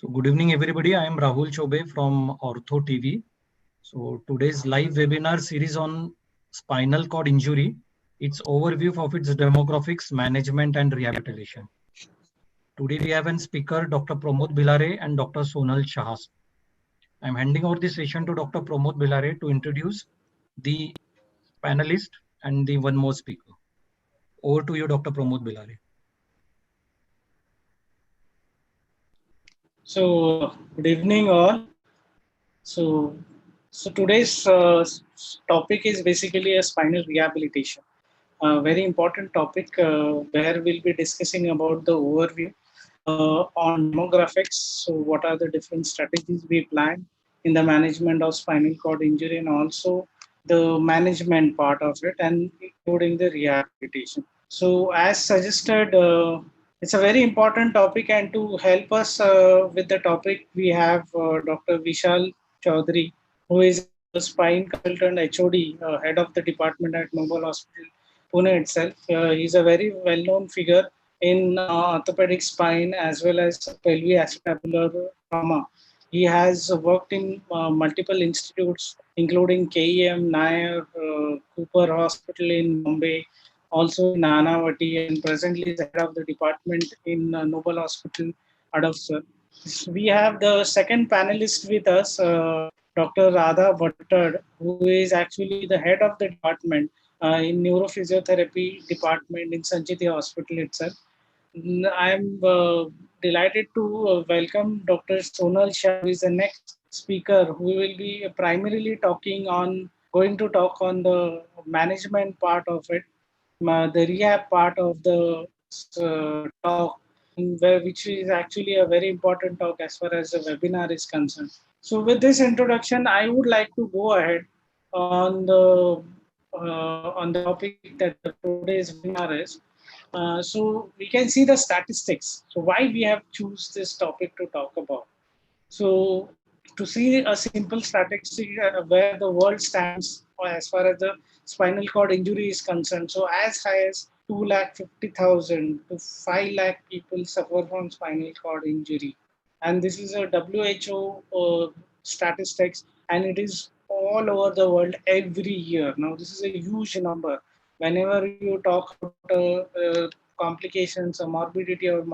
So good evening, everybody. I am Rahul Chobe from OrthoTV. So today's live webinar series on spinal cord injury. Its overview of its demographics, management, and rehabilitation. Today we have a speaker, Dr. Pramod Bhilare and Dr. Sonal Shahas. I'm handing over the session to Dr. Pramod Bhilare to introduce the panelist and the one more speaker. Over to you, Dr. Pramod Bhilare. So, good evening all. So today's topic is basically a spinal rehabilitation. A very important topic where we'll be discussing about the overview on demographics. So what are the different strategies we plan in the management of spinal cord injury, and also the management part of it, and including the rehabilitation. So as suggested, it's a very important topic, and to help us with the topic, we have Dr. Vishal Chaudhary, who is a spine consultant HOD, head of the department at Noble Hospital, Pune itself. He's a very well-known figure in orthopedic spine as well as pelvic trauma. He has worked in multiple institutes, including KEM, Nair, Cooper Hospital in Bombay, also in Nanavati, and presently is head of the department in Noble Hospital, Adamsar. We have the second panelist with us, Dr. Radha Bhattad, who is actually the head of the department in neurophysiotherapy department in Sanchiti Hospital itself. I'm delighted to welcome Dr. Sonal Shah, who is the next speaker, who will be primarily going to talk on the management part of it, the rehab part of the talk, which is actually a very important talk as far as the webinar is concerned. So with this introduction, I would like to go ahead on the topic that today's webinar is. So we can see the statistics. So why we have choose this topic to talk about. So to see a simple statistic where the world stands as far as the spinal cord injury is concerned. So as high as 250,000 to 5 lakh people suffer from spinal cord injury. And this is a WHO statistics, and it is all over the world every year. Now this is a huge number. Whenever you talk about complications or morbidity or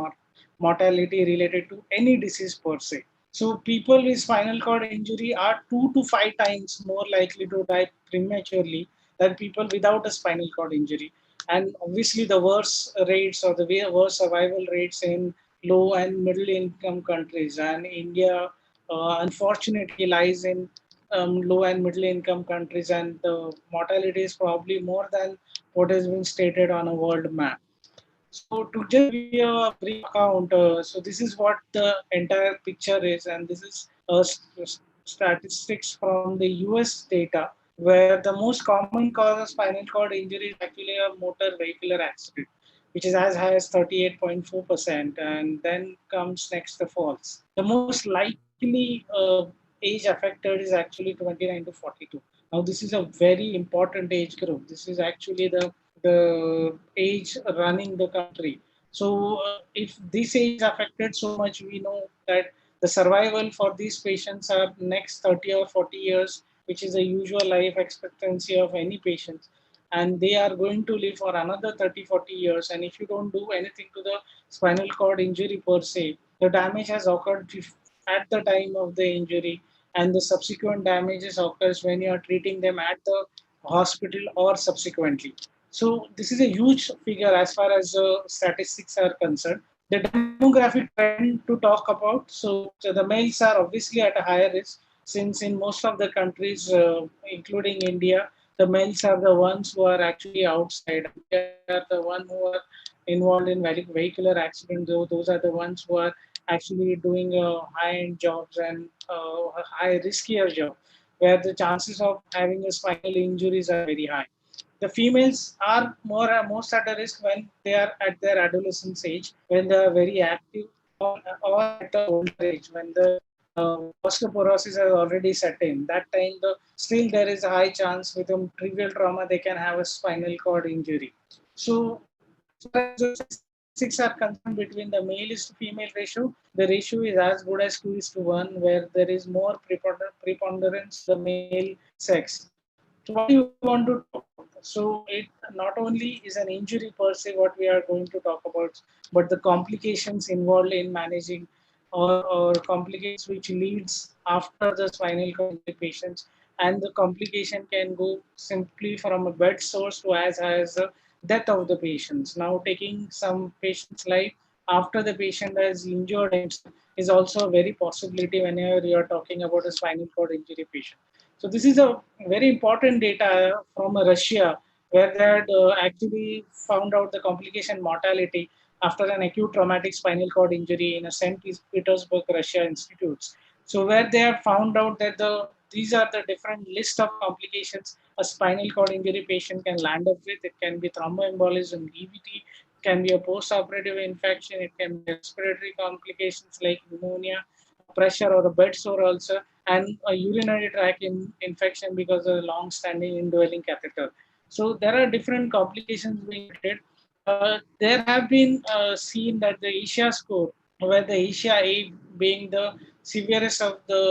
mortality related to any disease per se. So people with spinal cord injury are 2 to 5 times more likely to die prematurely than people without a spinal cord injury. And obviously the worst rates or the worst survival rates in low and middle income countries, and India unfortunately lies in low and middle income countries, and the mortality is probably more than what has been stated on a world map. So to just give you a brief account, so this is what the entire picture is, and this is statistics from the US data, where the most common cause of spinal cord injury is actually a motor vehicular accident, which is as high as 38.4%, and then comes next the falls. The most likely age affected is actually 29 to 42. Now this is a very important age group. This is actually the age running the country. So if this age is affected so much, we know that the survival for these patients are next 30 or 40 years, which is the usual life expectancy of any patient. And they are going to live for another 30, 40 years. And if you don't do anything to the spinal cord injury per se, the damage has occurred at the time of the injury, and the subsequent damages occurs when you are treating them at the hospital or subsequently. So this is a huge figure as far as statistics are concerned. The demographic trend to talk about, so the males are obviously at a higher risk, since in most of the countries, including India, the males are the ones who are actually outside. They are the ones who are involved in vehicular accidents. Those are the ones who are actually doing high-end jobs and high riskier job, where the chances of having a spinal injuries are very high. The females are most at a risk when they are at their adolescence age, when they are very active, or at the older age, when the osteoporosis has already set in. That time, still there is a high chance with a trivial trauma they can have a spinal cord injury. So as far as the statistics statistics are concerned between the male is to female ratio, the ratio is as good as 2:1, where there is more preponderance of the male sex. So what do you want to talk about? So it not only is an injury per se what we are going to talk about, but the complications involved in managing or complications which leads after the spinal cord injury patients, and the complication can go simply from a bed source to as high as the death of the patients. Now taking some patient's life after the patient has injured himself is also a very possibility whenever you are talking about a spinal cord injury patient. So this is a very important data from Russia, where they had actually found out the complication mortality after an acute traumatic spinal cord injury in a St. Petersburg, Russia institutes. So where they have found out that these are the different list of complications a spinal cord injury patient can land up with. It can be thromboembolism, DVT, it can be a post-operative infection, it can be respiratory complications like pneumonia, pressure or a bed sore ulcer, and a urinary tract infection because of a long-standing indwelling catheter. So there are different complications being treated. There have been seen that the Asia score, where the Asia A being the severest of the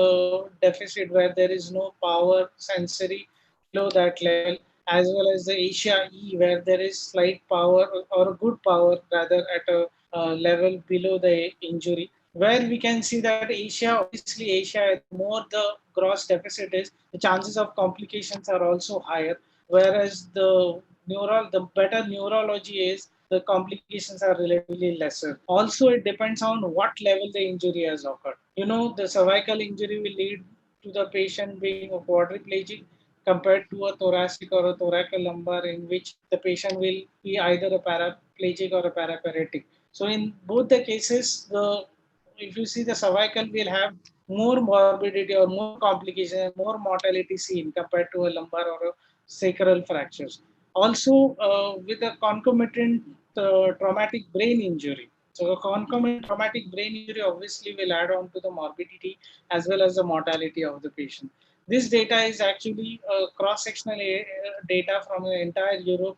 deficit, where there is no power sensory below that level, as well as the Asia E, where there is slight power or a good power rather at a level below the injury, where we can see that Asia, obviously Asia, the more the gross deficit is, the chances of complications are also higher. Whereas the better neurology is, the complications are relatively lesser. Also, it depends on what level the injury has occurred. You know, the cervical injury will lead to the patient being a quadriplegic compared to a thoracic or a thoracolumbar, in which the patient will be either a paraplegic or a paraparetic. So in both the cases, the if you see the cervical will have more morbidity or more complication and more mortality seen compared to a lumbar or a sacral fractures. Also, with a concomitant traumatic brain injury. So, a concomitant traumatic brain injury obviously will add on to the morbidity as well as the mortality of the patient. This data is actually cross-sectional data from the entire Europe,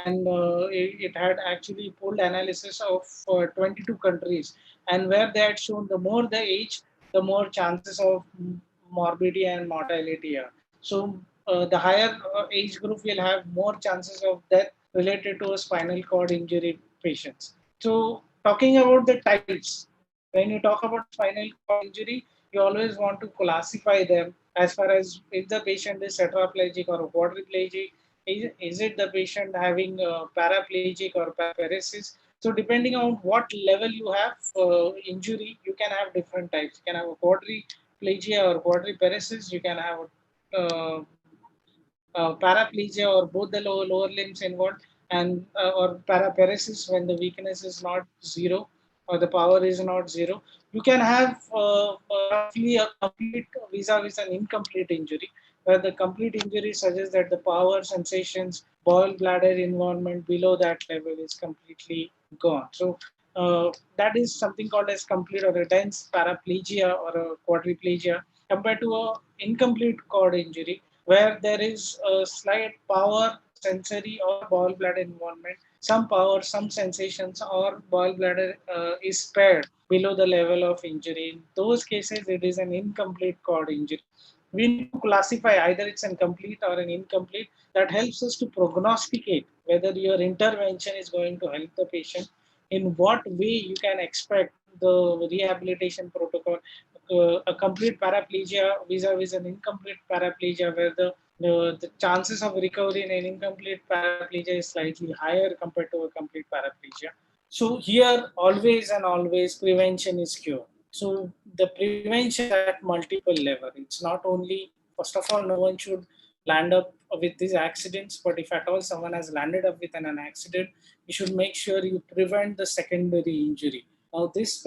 and it had actually pulled analysis of 22 countries, and where they had shown the more the age, the more chances of morbidity and mortality are. So the higher age group will have more chances of death related to a spinal cord injury patients. So talking about the types, when you talk about spinal cord injury, you always want to classify them as far as if the patient is tetraplegic or quadriplegic, is it the patient having paraplegic or paraparesis. So depending on what level you have injury, you can have different types. You can have a quadriplegia or quadriparesis. You can have uh, paraplegia or both the lower limbs involved, and or paraparesis when the weakness is not zero or the power is not zero. You can have roughly a complete vis-a-vis an incomplete injury, where the complete injury suggests that the power, sensations, bowel bladder involvement below that level is completely gone. So that is something called as complete or a dense paraplegia or a quadriplegia, compared to a incomplete cord injury where there is a slight power, sensory, or bowel bladder involvement, some power, some sensations, or bowel bladder is spared below the level of injury. In those cases, it is an incomplete cord injury. We need to classify either it's an complete or an incomplete. That helps us to prognosticate whether your intervention is going to help the patient, in what way you can expect the rehabilitation protocol. A complete paraplegia vis-a-vis an incomplete paraplegia, where the chances of recovery in an incomplete paraplegia is slightly higher compared to a complete paraplegia. So here, always and always, prevention is cure. So the prevention is at multiple level. It's not only, first of all, no one should land up with these accidents, but if at all someone has landed up with an accident, you should make sure you prevent the secondary injury. Now this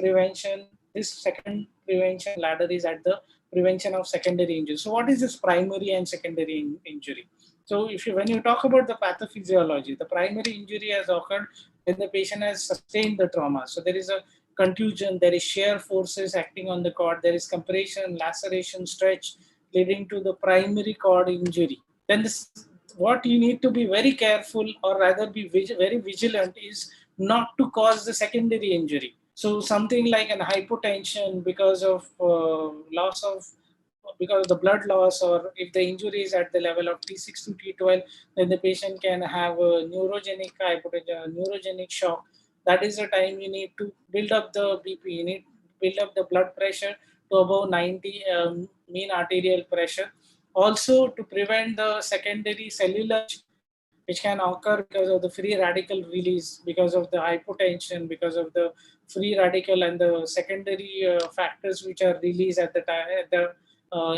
second prevention ladder is at the prevention of secondary injury. So what is this primary and secondary injury? So when you talk about the pathophysiology, the primary injury has occurred when the patient has sustained the trauma. So there is a contusion, there is shear forces acting on the cord, there is compression, laceration, stretch, leading to the primary cord injury. Then what you need to be very careful, or rather be very vigilant, is not to cause the secondary injury. So something like an hypotension because of because of the blood loss, or if the injury is at the level of T6 to T12, then the patient can have a neurogenic hypotension, neurogenic shock. That is the time you need to build up the BP. You need to build up the blood pressure to above 90 mean arterial pressure. Also, to prevent the secondary cellular which can occur because of the free radical release, because of the hypotension, because of the free radical and the secondary factors which are released at the time, at the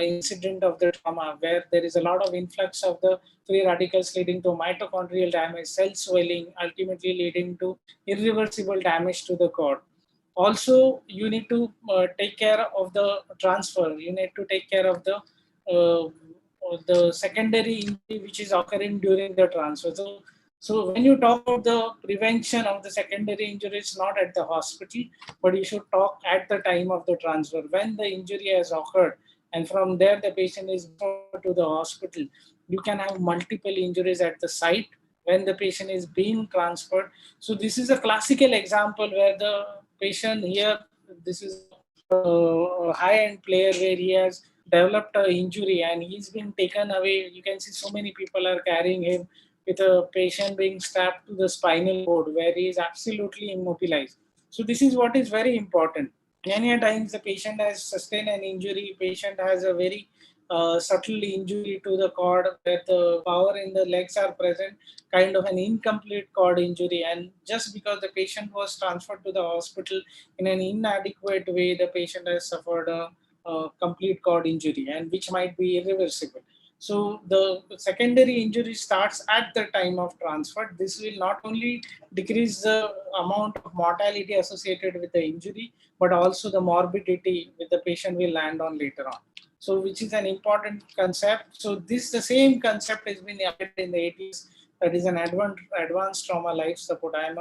incident of the trauma, where there is a lot of influx of the free radicals leading to mitochondrial damage, cell swelling, ultimately leading to irreversible damage to the cord. Also, you need to take care of the transfer. You need to take care of the secondary injury which is occurring during the transfer. So when you talk about the prevention of the secondary injury, it's not at the hospital, but you should talk at the time of the transfer when the injury has occurred, and from there the patient is referred to the hospital. You can have multiple injuries at the site when the patient is being transferred. So this is a classical example where the patient here, this is a high-end player where he has developed an injury and he's been taken away. You can see so many people are carrying him with a patient being strapped to the spinal cord where he is absolutely immobilized. So this is what is very important. Many a times the patient has sustained an injury, patient has a very subtle injury to the cord where the power in the legs are present, kind of an incomplete cord injury. And just because the patient was transferred to the hospital in an inadequate way, the patient has suffered a complete cord injury, and which might be irreversible. So the secondary injury starts at the time of transfer. This will not only decrease the amount of mortality associated with the injury, but also the morbidity with the patient will land on later on. So which is an important concept. So this the same concept has been applied in the ATS, that is an advanced trauma life support. I am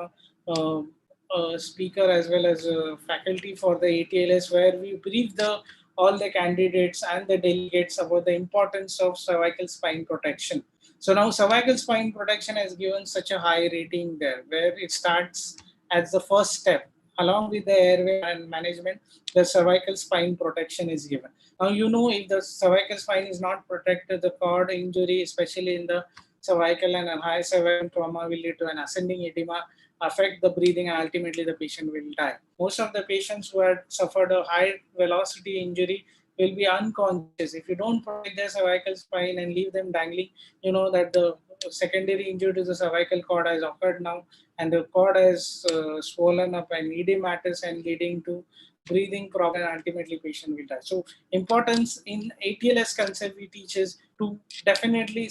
a speaker as well as a faculty for the ATLS, where we brief the all the candidates and the delegates about the importance of cervical spine protection. So now cervical spine protection has given such a high rating there, where it starts as the first step. Along with the airway and management, the cervical spine protection is given. Now, you know, if the cervical spine is not protected, the cord injury, especially in the cervical and a high cervical trauma, will lead to an ascending edema, affect the breathing, and ultimately the patient will die. Most of the patients who had suffered a high velocity injury will be unconscious. If you don't protect their cervical spine and leave them dangling, you know that the secondary injury to the cervical cord has occurred now, and the cord has swollen up and edematous and leading to breathing problem, and ultimately patient will die. So importance in ATLS concept we teach is to definitely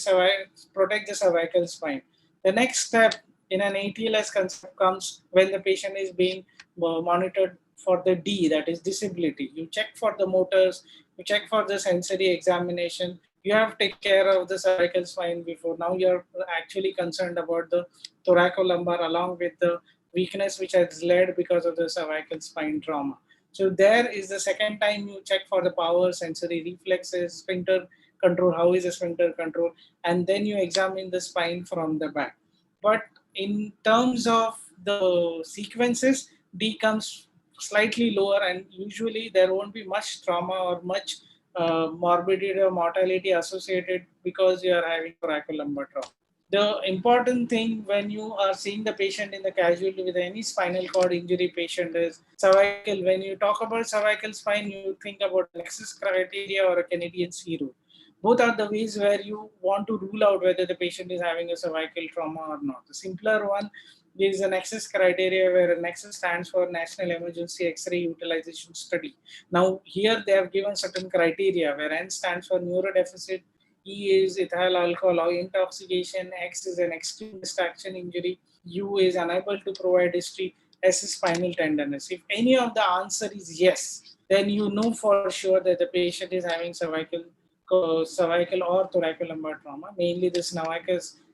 protect the cervical spine. The next step in an ATLS concept comes when the patient is being monitored for the D, that is disability. You check for the motors, you check for the sensory examination. You have to take care of the cervical spine before. Now you're actually concerned about the thoracolumbar along with the weakness which has led because of the cervical spine trauma. So there is the second time you check for the power, sensory reflexes, sphincter control, how is the sphincter control, and then you examine the spine from the back. But in terms of the sequences, D comes slightly lower, and usually there won't be much trauma or much morbidity or mortality associated because you are having thoracolumbar trauma. The important thing when you are seeing the patient in the casualty with any spinal cord injury patient is cervical. When you talk about cervical spine, you think about a nexus criteria or a Canadian C rule. Both are the ways where you want to rule out whether the patient is having a cervical trauma or not. The simpler one is a nexus criteria, where a nexus stands for National Emergency X-ray Utilization Study. Now here they have given certain criteria where N stands for neurodeficit, E is ethyl alcohol intoxication, X is an extreme distraction injury, U is unable to provide history, S is spinal tenderness. If any of the answer is yes, then you know for sure that the patient is having cervical or thoracolumbar trauma. Mainly this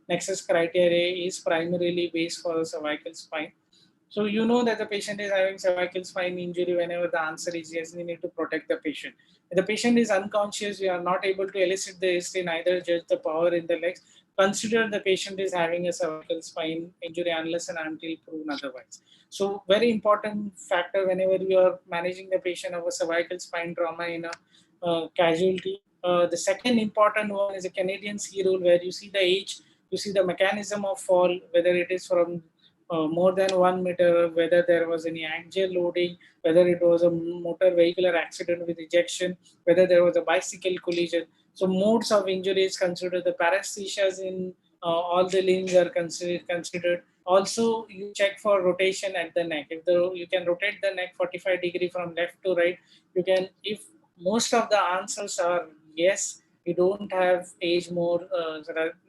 nexus criteria is primarily based for the cervical spine. So you know that the patient is having cervical spine injury whenever the answer is yes, we need to protect the patient. If the patient is unconscious, we are not able to elicit the history, neither judge the power in the legs. consider the patient is having a cervical spine injury unless and until proven otherwise. So very important factor whenever you are managing the patient of a cervical spine trauma in a casualty. The second important one is a Canadian C rule, where you see the age, you see the mechanism of fall, whether it is from more than 1 meter, whether there was any axial loading, whether it was a motor vehicular accident with ejection, whether there was a bicycle collision. So modes of injury is considered. The paresthesias in all the limbs are considered. Also, you check for rotation at the neck. If you can rotate the neck 45 degree from left to right, you can. If most of the answers are yes, you don't have age more.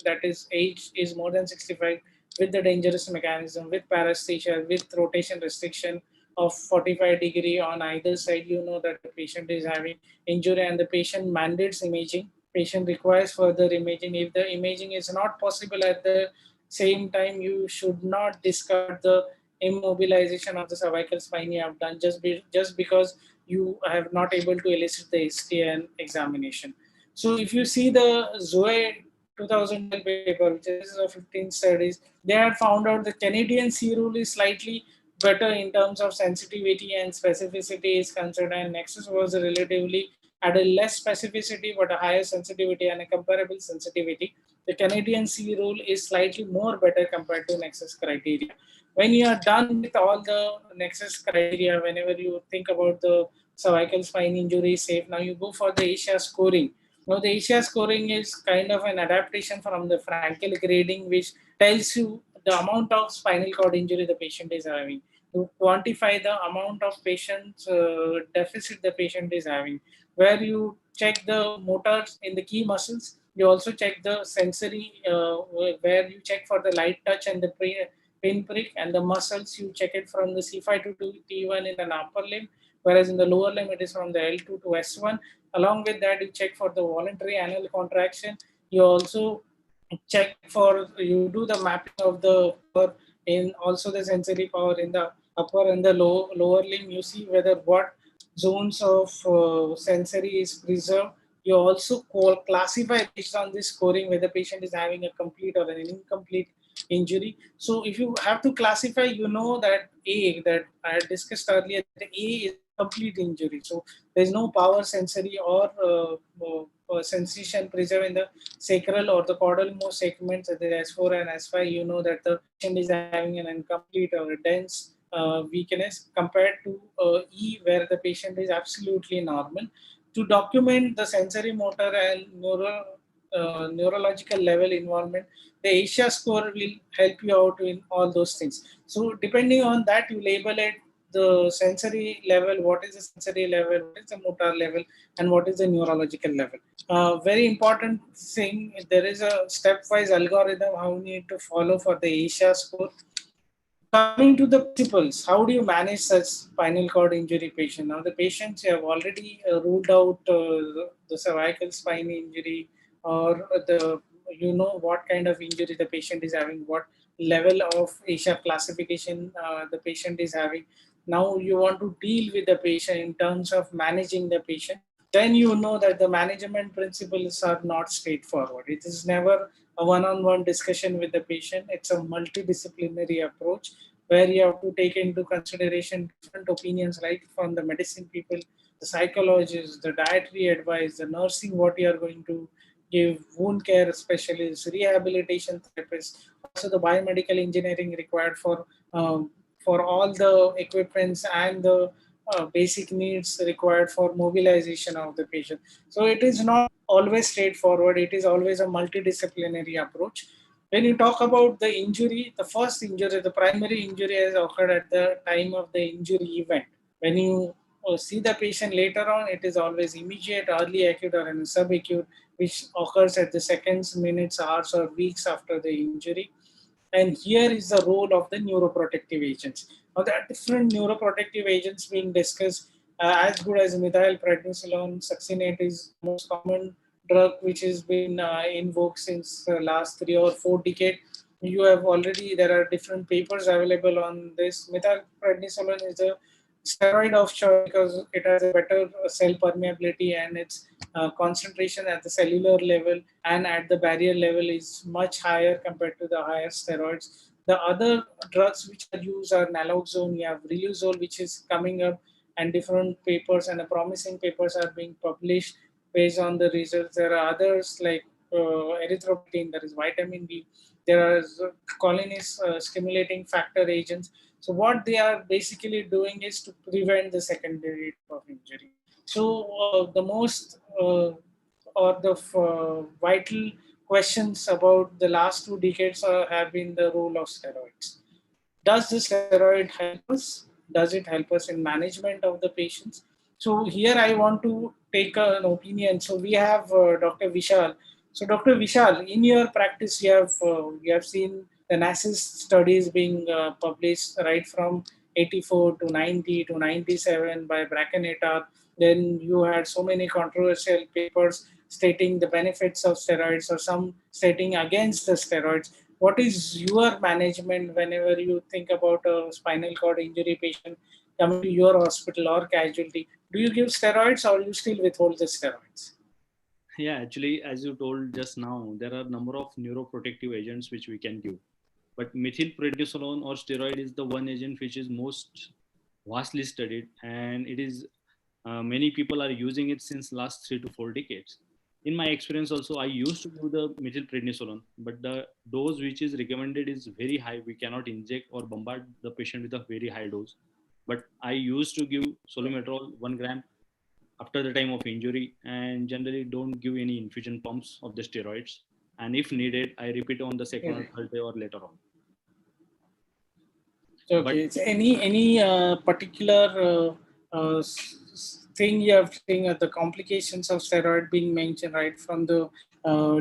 That is, age is more than 65 with the dangerous mechanism, with paresthesia, with rotation restriction of 45 degree on either side. You know that the patient is having injury, and the patient mandates imaging. Patient requires further imaging. If the imaging is not possible at the same time, you should not discard the immobilization of the cervical spine you have done just because you have not able to elicit the STN examination. So if you see the Zoe 2012 paper, which is a 15 studies, they had found out the Canadian C rule is slightly better in terms of sensitivity and specificity is concerned, and Nexus was relatively had a less specificity but a higher sensitivity and a comparable sensitivity. The Canadian C rule is slightly more better compared to Nexus criteria. When you are done with all the Nexus criteria, whenever you think about the cervical spine injury safe, now you go for the Asia scoring. Now the Asia scoring is kind of an adaptation from the Frankel grading, which tells you the amount of spinal cord injury the patient is having, to quantify the amount of patient's deficit the patient is having, where you check the motors in the key muscles. You also check the sensory, where you check for the light touch and the pinprick, and the muscles you check it from the C5 to T1 in an upper limb, whereas in the lower limb it is from the L2 to S1. Along with that, you check for the voluntary annual contraction. You also check for, you do the mapping of the power in also the sensory power in the upper and the lower limb. You see whether what zones of sensory is preserved. You also classify based on this scoring whether patient is having a complete or an incomplete injury. So if you have to classify, you know that A, that I had discussed earlier, that A is complete injury. So there's no power sensory or sensation preserved in the sacral or the caudal most segments at the S4 and S5. You know that the patient is having an incomplete or a dense weakness compared to E, where the patient is absolutely normal. To document the sensory motor and neurological level involvement, the Asia score will help you out in all those things. So depending on that, you label it the sensory level, what is the sensory level, what is the motor level, and what is the neurological level. Very important thing, there is a stepwise algorithm how you need to follow for the Asia score. Coming to the principles, how do you manage such spinal cord injury patient? Now, the patients you have already ruled out the cervical spine injury, or the, you know what kind of injury the patient is having, what level of Asia classification the patient is having. Now you want to deal with the patient in terms of managing the patient. Then you know that the management principles are not straightforward. It is never a one-on-one discussion with the patient. It's a multidisciplinary approach where you have to take into consideration different opinions, right, from the medicine people, the psychologists, the dietary advice, the nursing, what you are going to give, wound care specialists, rehabilitation therapists, also the biomedical engineering required for all the equipments and the basic needs required for mobilization of the patient. So it is not always straightforward. It is always a multidisciplinary approach. When you talk about the injury, the first injury, the primary injury has occurred at the time of the injury event. When you see the patient later on, it is always immediate, early acute, or in subacute, which occurs at the seconds, minutes, hours, or weeks after the injury. And here is the role of the neuroprotective agents. Now, there are different neuroprotective agents being discussed. As good as methylprednisolone, succinate is the most common drug which has been in vogue since last 3 or 4 decades. You have already, there are different papers available on this. Methylprednisolone is a steroid of choice because it has a better cell permeability and it's concentration at the cellular level and at the barrier level is much higher compared to the higher steroids. The other drugs which are used are naloxone, you have riluzole, which is coming up, and different papers and promising papers are being published based on the results. There are others like erythropoietin, there is vitamin D, there are cholinis stimulating factor agents. So what they are basically doing is to prevent the secondary of injury. So the most or the vital questions about the last 2 decades have been the role of steroids. Does the steroid help us? Does it help us in management of the patients? So here I want to take an opinion. So we have Dr. Vishal. So Dr. Vishal, in your practice, you have seen the NASIS studies being published right from 84 to 90 to 97 by Bracken et al. Then you had so many controversial papers stating the benefits of steroids or some stating against the steroids. What is your management whenever you think about a spinal cord injury patient coming to your hospital or casualty? Do you give steroids or you still withhold the steroids? Yeah, actually, as you told just now, there are a number of neuroprotective agents which we can give. But methylprednisolone or steroid is the one agent which is most vastly studied, and it is many people are using it since last 3 to 4 decades. In my experience, also I used to do the methylprednisolone, but the dose which is recommended is very high. We cannot inject or bombard the patient with a very high dose. But I used to give solumetrol 1 gram after the time of injury, and generally don't give any infusion pumps of the steroids. And if needed, I repeat on the second or third day or later on. But Okay. So any particular thing you have seen the complications of steroid being mentioned right from the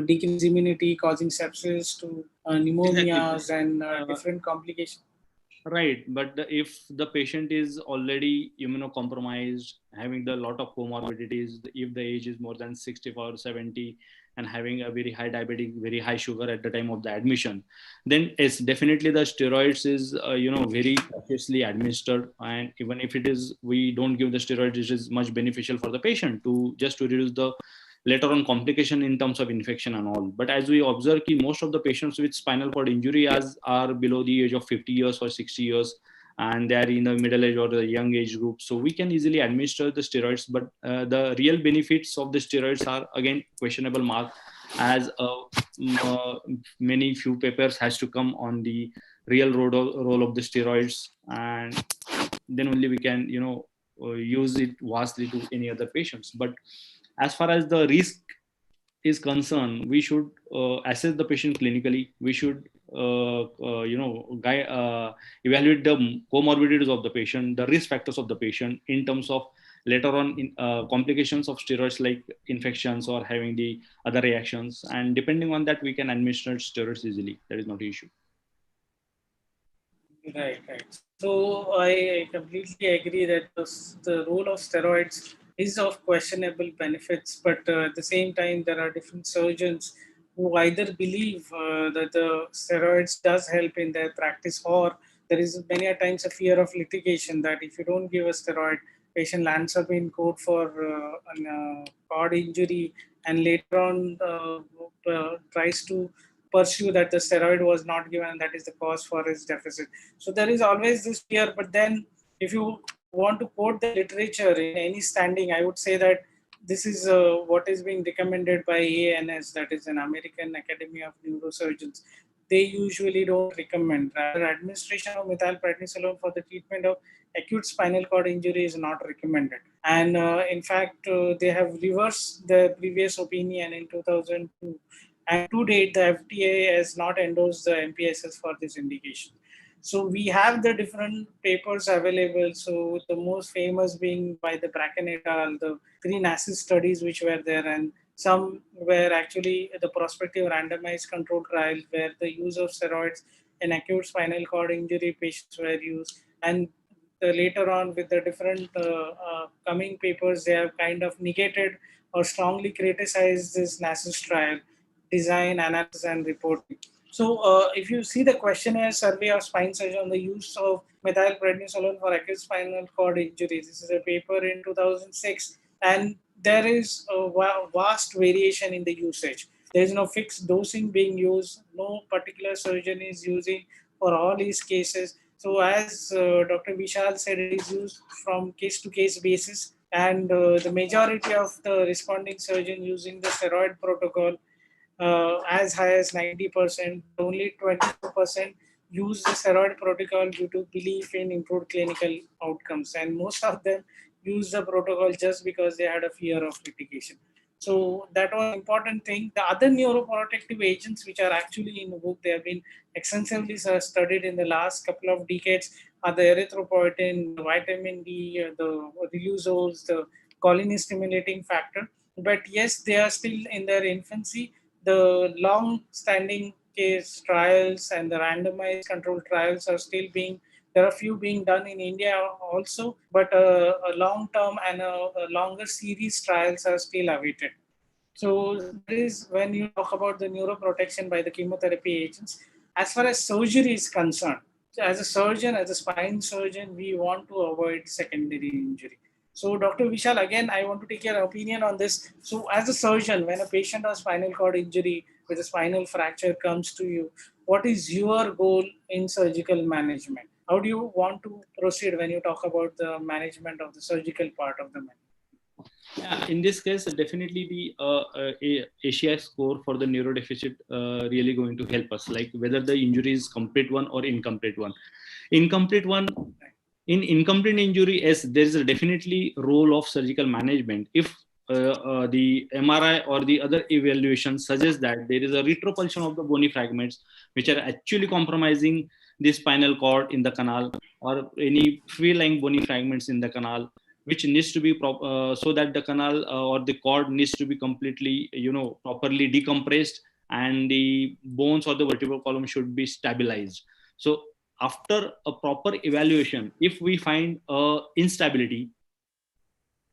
decreased immunity causing sepsis to exactly, but, pneumonias and uh, different complications? right. But if the patient is already immunocompromised, having the lot of comorbidities, if the age is more than 65 or 70, and having a very high diabetic, very high sugar at the time of the admission, then it's definitely the steroids is very cautiously administered. And even if it is, we don't give the steroids, it is much beneficial for the patient to just to reduce the later on complication in terms of infection and all. But as we observe, most of the patients with spinal cord injury are below the age of 50 years or 60 years, and they are in the middle age or the young age group. So we can easily administer the steroids, but the real benefits of the steroids are again questionable mark, as many few papers has to come on the real role of the steroids, and then only we can use it vastly to any other patients. But as far as the risk is concerned, we should assess the patient clinically. We should evaluate the comorbidities of the patient, the risk factors of the patient in terms of later on complications of steroids like infections or having the other reactions, and depending on that we can administer steroids easily. That is not an issue. Right, right. So I completely agree that the role of steroids is of questionable benefits, but at the same time, there are different surgeons who either believe that the steroids does help in their practice, or there is many a times a fear of litigation that if you don't give a steroid, patient lands up in court for an cord injury, and later on tries to pursue that the steroid was not given and that is the cause for his deficit. So there is always this fear. But then if you want to quote the literature in any standing, I would say that this is what is being recommended by ANS, that is an American Academy of Neurosurgeons. They usually don't recommend. Rather, administration of methylprednisolone for the treatment of acute spinal cord injury is not recommended. And in fact, they have reversed the previous opinion in 2002. And to date, the FDA has not endorsed the MPSS for this indication. So we have the different papers available. So the most famous being by the Bracken et al., the 3 NASIS studies which were there, and some were actually the prospective randomized control trials where the use of steroids in acute spinal cord injury patients were used. And later on with the different coming papers, they have kind of negated or strongly criticized this NASIS trial design, analysis, and reporting. So, if you see the questionnaire survey of spine surgeon on the use of methylprednisolone for acute spinal cord injuries, this is a paper in 2006, and there is a vast variation in the usage. There is no fixed dosing being used. No particular surgeon is using for all his cases. So as Dr. Vishal said, it is used from case to case basis, and the majority of the responding surgeon using the steroid protocol as high as 90%, but only 22% use the steroid protocol due to belief in improved clinical outcomes. And most of them use the protocol just because they had a fear of litigation. So that was an important thing. The other neuroprotective agents which are actually in the book, they have been extensively studied in the last couple of decades, are the erythropoietin, the vitamin D, the relusols, the choline stimulating factor. But yes, they are still in their infancy. The long-standing case trials and the randomized controlled trials are still being, there are a few being done in India also, but a long-term and a longer series trials are still awaited. So that is when you talk about the neuroprotection by the chemotherapy agents. As far as surgery is concerned, so as a surgeon, as a spine surgeon, we want to avoid secondary injury. So Dr. Vishal, again, I want to take your opinion on this. So as a surgeon, when a patient has spinal cord injury with a spinal fracture comes to you, what is your goal in surgical management? How do you want to proceed when you talk about the management of the surgical part of the management? Yeah, in this case, definitely the ASIA score for the neurodeficit really going to help us, like whether the injury is complete one or incomplete one. Incomplete one, in incomplete injury, yes, there is a definitely role of surgical management. If the MRI or the other evaluation suggests that there is a retropulsion of the bony fragments, which are actually compromising the spinal cord in the canal, or any free-lying bony fragments in the canal, which needs to be so that the canal or the cord needs to be completely, properly decompressed, and the bones or the vertebral column should be stabilized. So after a proper evaluation, if we find instability,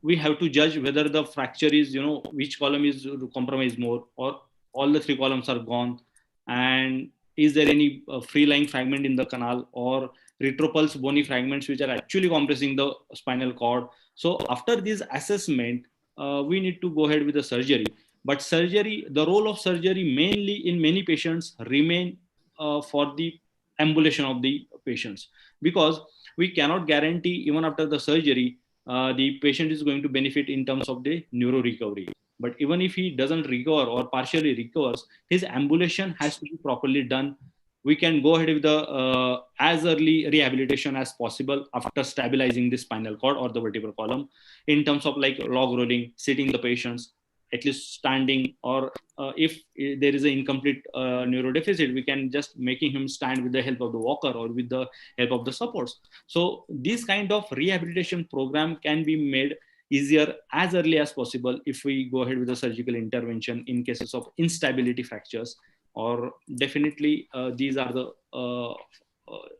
we have to judge whether the fracture is, which column is compromised more, or all the three columns are gone, and is there any free lying fragment in the canal, or retropulse bony fragments which are actually compressing the spinal cord. So after this assessment, we need to go ahead with the surgery. But surgery, the role of surgery mainly in many patients remain for the ambulation of the patients, because we cannot guarantee even after the surgery the patient is going to benefit in terms of the neuro recovery. But even if he doesn't recover or partially recovers, his ambulation has to be properly done. We can go ahead with the as early rehabilitation as possible after stabilizing the spinal cord or the vertebral column, in terms of like log rolling, sitting the patients, at least standing, or if there is an incomplete neurodeficit, we can just making him stand with the help of the walker or with the help of the supports. So this kind of rehabilitation program can be made easier as early as possible if we go ahead with a surgical intervention in cases of instability fractures. Or definitely these are the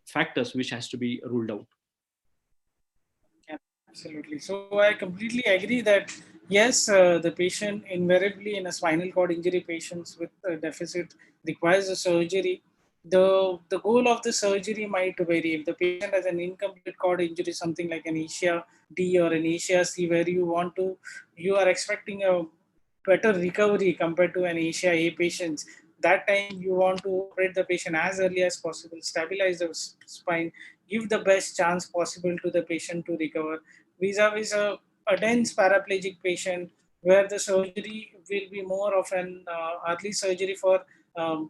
factors which has to be ruled out. Absolutely. So I completely agree that yes, the patient invariably in a spinal cord injury patients with a deficit requires a surgery. The goal of the surgery might vary. If the patient has an incomplete cord injury, something like an ASIA D or an ASIA C, where you are expecting a better recovery compared to an ASIA A patient. That time you want to operate the patient as early as possible, stabilize the spine, give the best chance possible to the patient to recover, vis-a-vis a dense paraplegic patient where the surgery will be more of an early surgery for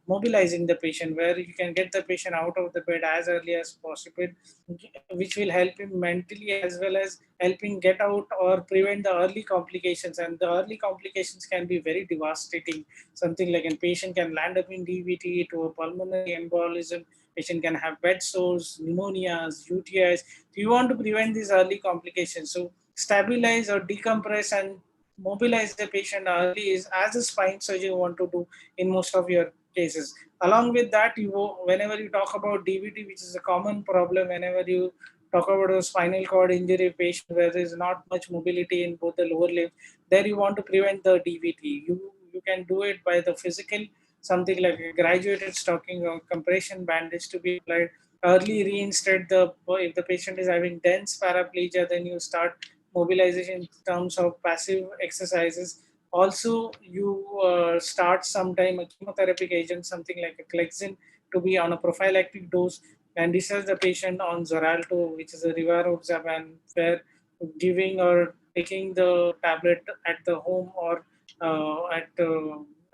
mobilizing the patient, where you can get the patient out of the bed as early as possible, which will help him mentally as well as helping get out or prevent the early complications. And the early complications can be very devastating. Something like a patient can land up in DVT to a pulmonary embolism, patient can have bed sores, pneumonias, UTIs. So you want to prevent these early complications. So stabilize or decompress and mobilize the patient early is as a spine surgeon you want to do in most of your cases. Along with that, whenever you talk about DVT, which is a common problem, whenever you talk about a spinal cord injury patient where there is not much mobility in both the lower limbs, there you want to prevent the DVT. You can do it by the physical, something like a graduated stocking or compression bandage to be applied. Early reinstate if the patient is having dense paraplegia, then you start mobilization in terms of passive exercises. Also, you start sometime a chemotherapeutic agent, something like a Clexin, to be on a prophylactic dose, and discharge the patient on Xarelto, which is a rivaroxaban, where giving or taking the tablet at the home or at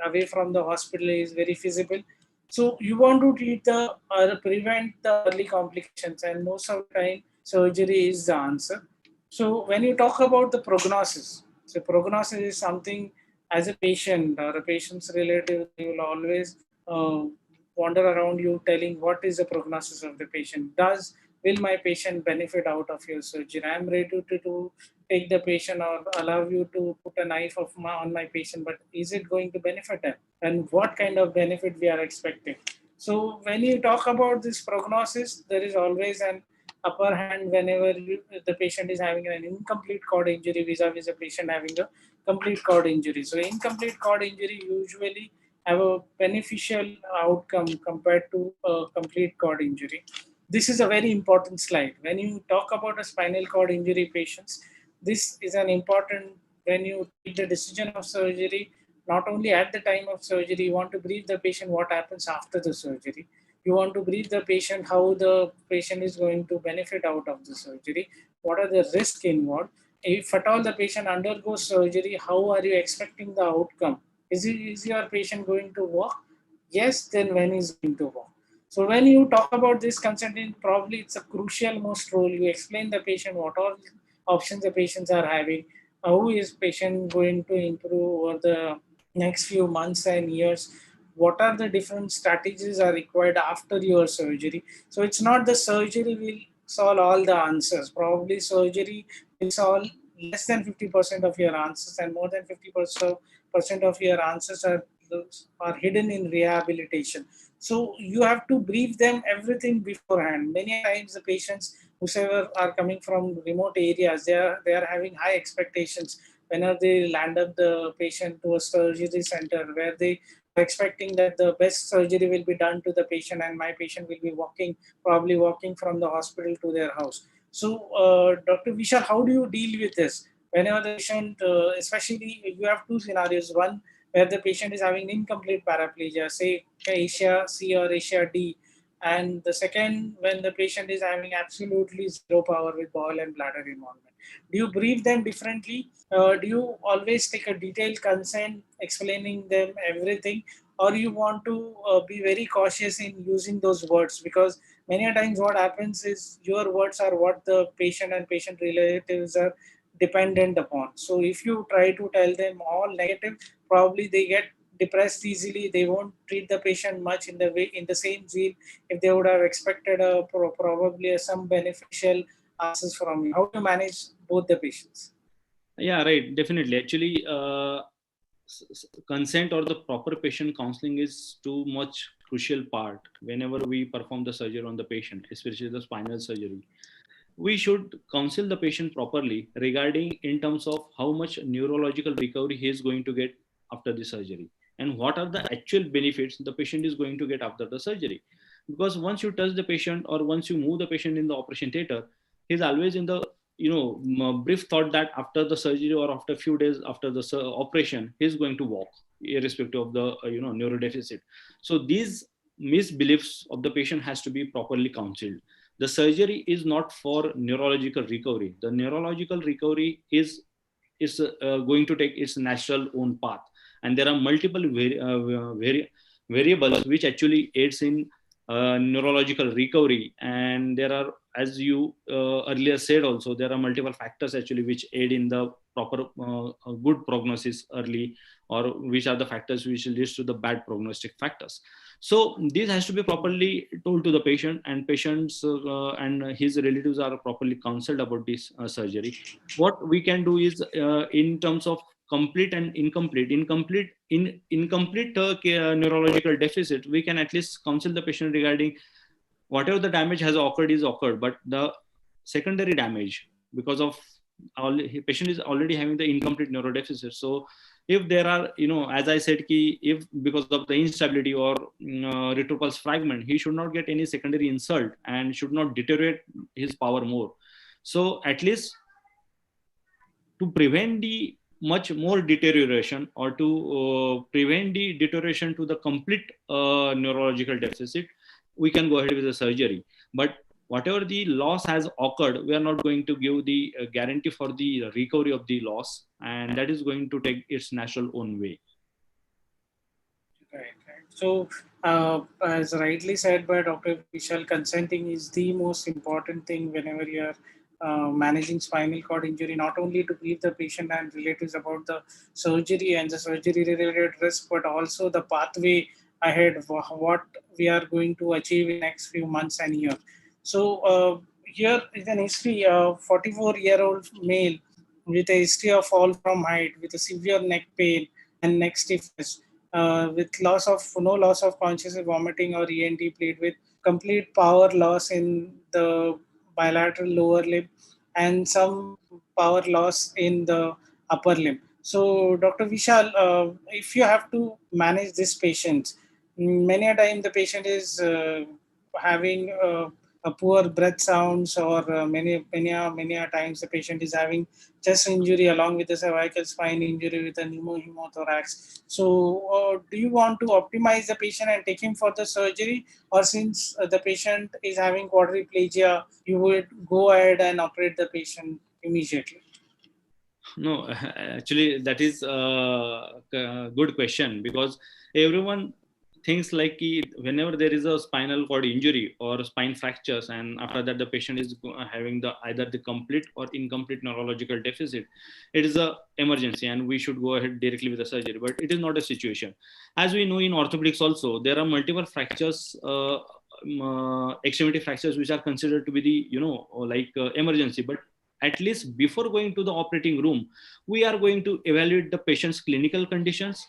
away from the hospital is very feasible. So you want to treat the or prevent the early complications, and most of the time surgery is the answer. So when you talk about the prognosis, so prognosis is something as a patient or a patient's relative, they will always uh, wander around you telling what is the prognosis of the patient. Will my patient benefit out of your surgery? I am ready to take the patient or allow you to put a knife on my patient, but is it going to benefit them? And what kind of benefit we are expecting? So when you talk about this prognosis, there is always an upper hand whenever the patient is having an incomplete cord injury vis-a-vis a patient having a complete cord injury. So incomplete cord injury usually have a beneficial outcome compared to a complete cord injury. This is a very important slide. When you talk about a spinal cord injury patients, this is an important when you take the decision of surgery, not only at the time of surgery, you want to brief the patient what happens after the surgery. You want to brief the patient how the patient is going to benefit out of the surgery, what are the risks involved. If at all the patient undergoes surgery, how are you expecting the outcome? Is your patient going to walk? Yes, then when is going to walk? So when you talk about this consultant, probably it's a crucial most role. You explain the patient what all options the patients are having, how is patient going to improve over the next few months and years, what are the different strategies are required after your surgery. So it's not the surgery will solve all the answers. Probably surgery will solve less than 50% of your answers, and more than 50% of your answers are hidden in rehabilitation. So you have to brief them everything beforehand. Many times the patients whoever are coming from remote areas, they are having high expectations whenever they land up the patient to a surgery center, where they are expecting that the best surgery will be done to the patient and my patient will be probably walking from the hospital to their house. So, Dr. Vishal, how do you deal with this? Whenever the patient, especially you have two scenarios. One, where the patient is having incomplete paraplegia, say Asia C or Asia D. And the second, when the patient is having absolutely zero power with bowel and bladder involvement. Do you brief them differently? Do you always take a detailed consent explaining them everything? Or you want to be very cautious in using those words? Because many times what happens is your words are what the patient and patient relatives are dependent upon. So if you try to tell them all negative, probably they get depressed easily. They won't treat the patient much in the same zeal if they would have expected probably some beneficial answers from you. How do you manage both the patients? Yeah, right. Definitely. Actually, consent or the proper patient counseling is too much crucial part whenever we perform the surgery on the patient, especially the spinal surgery. We should counsel the patient properly regarding in terms of how much neurological recovery he is going to get after the surgery, and what are the actual benefits the patient is going to get after the surgery. Because once you touch the patient or once you move the patient in the operation theater, he's always in the brief thought that after the surgery or after a few days after the operation he's going to walk irrespective of the neurodeficit. So these misbeliefs of the patient has to be properly counseled. The surgery is not for neurological recovery. The neurological recovery is going to take its natural own path, and there are multiple variables which actually aids in neurological recovery. And there are, as you earlier said also, there are multiple factors actually which aid in the proper good prognosis early, or which are the factors which leads to the bad prognostic factors. So this has to be properly told to the patient, and patients and his relatives are properly counseled about this surgery. What we can do is in terms of complete and incomplete neurological deficit, we can at least counsel the patient regarding whatever the damage has occurred is occurred, but the secondary damage, because of patient is already having the incomplete neurodeficit. So if there are, as I said, if because of the instability or retropulse fragment, he should not get any secondary insult and should not deteriorate his power more. So at least to prevent the much more deterioration, or to prevent the deterioration to the complete neurological deficit, we can go ahead with the surgery. But whatever the loss has occurred, we are not going to give the guarantee for the recovery of the loss, and that is going to take its natural own way. Right, right. So, as rightly said by Dr. Vishal, consenting is the most important thing whenever you are managing spinal cord injury, not only to brief the patient and relatives about the surgery and the surgery related risk, but also the pathway ahead, what we are going to achieve in next few months and year. So, here is an history of 44-year-old male with a history of fall from height, with a severe neck pain and neck stiffness, with no loss of consciousness, vomiting or ENT, played with complete power loss in the bilateral lower limb and some power loss in the upper limb. So, Dr. Vishal, if you have to manage this patient, many a time the patient is having a poor breath sounds, or many a times the patient is having chest injury along with the cervical spine injury with a pneumothorax. So, do you want to optimize the patient and take him for the surgery, or since the patient is having quadriplegia, you would go ahead and operate the patient immediately? No, actually, that is a good question, because everyone thinks like whenever there is a spinal cord injury or spine fractures, and after that the patient is having the either the complete or incomplete neurological deficit, it is a emergency and we should go ahead directly with the surgery. But it is not a situation. As we know, in orthopedics also there are multiple fractures, extremity fractures, which are considered to be the emergency. But at least before going to the operating room, we are going to evaluate the patient's clinical conditions.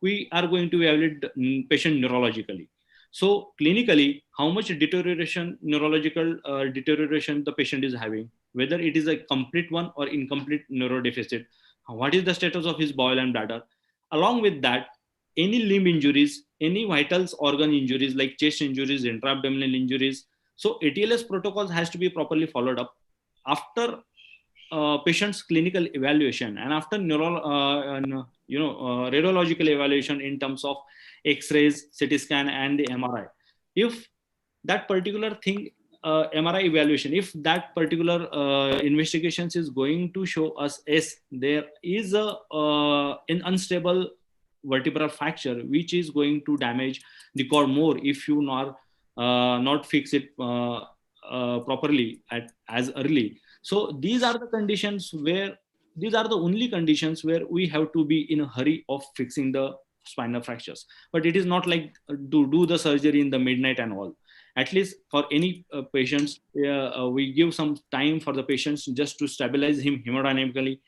We are going to evaluate the patient neurologically. So clinically, how much deterioration, neurological deterioration the patient is having, whether it is a complete one or incomplete neurodeficit, what is the status of his bowel and bladder. Along with that, any limb injuries, any vitals organ injuries like chest injuries, intra-abdominal injuries. So ATLS protocols has to be properly followed up after patient's clinical evaluation and after radiological evaluation in terms of X-rays, CT scan, and the MRI. If that particular thing, MRI evaluation, if that particular investigations is going to show us there is an unstable vertebral fracture which is going to damage the core more if you not fix it properly as early. So these are the conditions where, these are the only conditions where we have to be in a hurry of fixing the spinal fractures. But it is not like to do the surgery in the midnight and all. At least for any patients, we give some time for the patients just to stabilize him hemodynamically,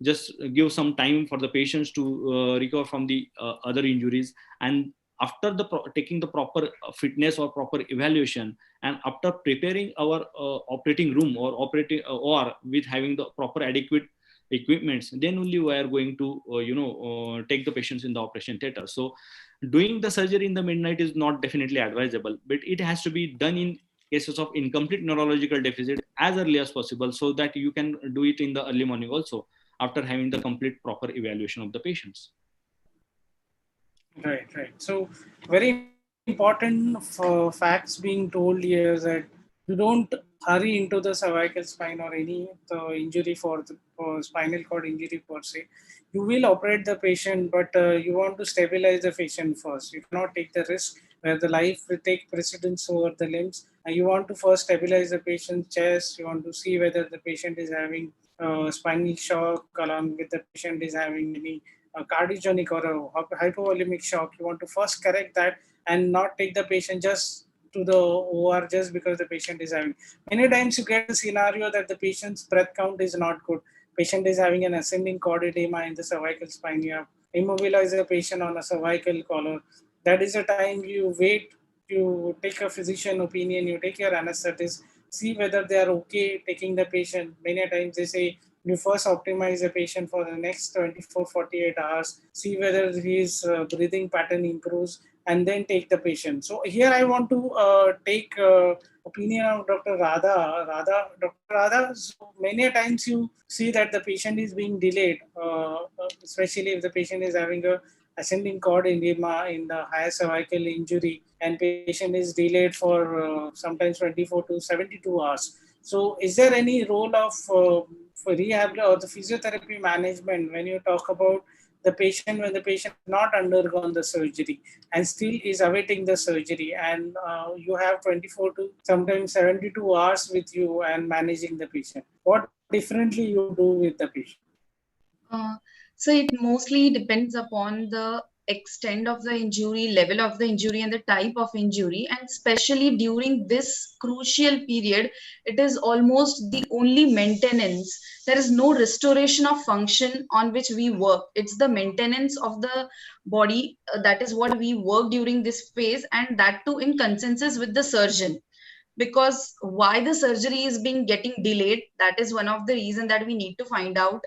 just give some time for the patients to recover from the other injuries. And after taking the proper fitness or proper evaluation, and after preparing our operating room or operating or with having the proper adequate equipments, then only we are going to take the patients in the operation theater. So doing the surgery in the midnight is not definitely advisable, but it has to be done in cases of incomplete neurological deficit as early as possible, so that you can do it in the early morning also, after having the complete proper evaluation of the patients. Right, right. So, very important facts being told here is that you don't hurry into the cervical spine or any injury for spinal cord injury per se. You will operate the patient, but you want to stabilize the patient first. You cannot take the risk where the life will take precedence over the limbs. And you want to first stabilize the patient's chest. You want to see whether the patient is having spinal shock, along with the patient is having any cardiogenic or a hypovolemic shock. You want to first correct that and not take the patient just to the OR just because the patient is having. Many times you get a scenario that the patient's breath count is not good. Patient is having an ascending chordedema in the cervical spine. You have immobilize the patient on a cervical collar. That is the time you wait, you take a physician opinion, you take your anesthetist, see whether they are okay taking the patient. Many times they say you first optimize the patient for the next 24-48 hours, see whether his breathing pattern improves, and then take the patient. So here I want to take opinion of Dr. Dr. Radha, so many times you see that the patient is being delayed, especially if the patient is having a ascending cord edema in the higher cervical injury, and patient is delayed for sometimes 24 to 72 hours. So is there any role of for rehab or the physiotherapy management when you talk about the patient, when the patient has not undergone the surgery and still is awaiting the surgery, and you have 24 to sometimes 72 hours with you and managing the patient? What differently you do with the patient? Uh, so it mostly depends upon the extent of the injury, level of the injury, and the type of injury. And especially during this crucial period, it is almost the only maintenance. There is no restoration of function on which we work. It's the maintenance of the body. That is what we work during this phase, and that too in consensus with the surgeon. Because why the surgery is being getting delayed, that is one of the reason that we need to find out.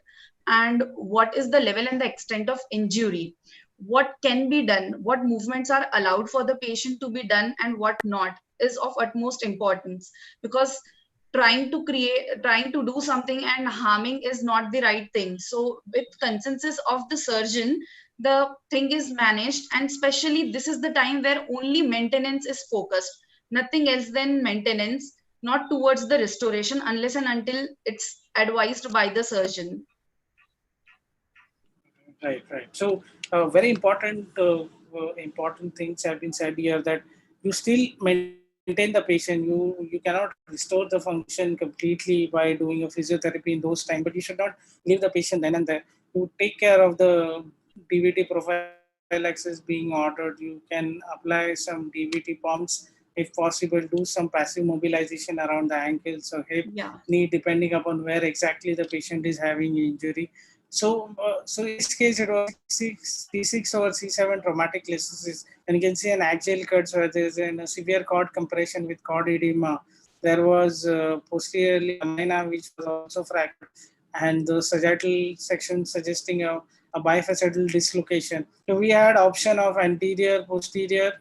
And what is the level and the extent of injury, what can be done, what movements are allowed for the patient to be done and what not, is of utmost importance. Because trying to do something and harming is not the right thing. So with consensus of the surgeon, the thing is managed, and especially this is the time where only maintenance is focused, nothing else than maintenance, not towards the restoration unless and until it's advised by the surgeon. Right, right. So very important things have been said here, that you still maintain the patient. You cannot restore the function completely by doing a physiotherapy in those times, but you should not leave the patient then and there. You take care of the DVT prophylaxis being ordered. You can apply some DVT pumps if possible. Do some passive mobilization around the ankles or hip, Yeah. knee, depending upon where exactly the patient is having injury. So in this case, it was C6 or C7 traumatic lysis, and you can see an axial cuts where there is a severe cord compression with cord edema. There was posteriorly lamina which was also fractured, and the sagittal section suggesting a bifacetal dislocation. So we had option of anterior, posterior,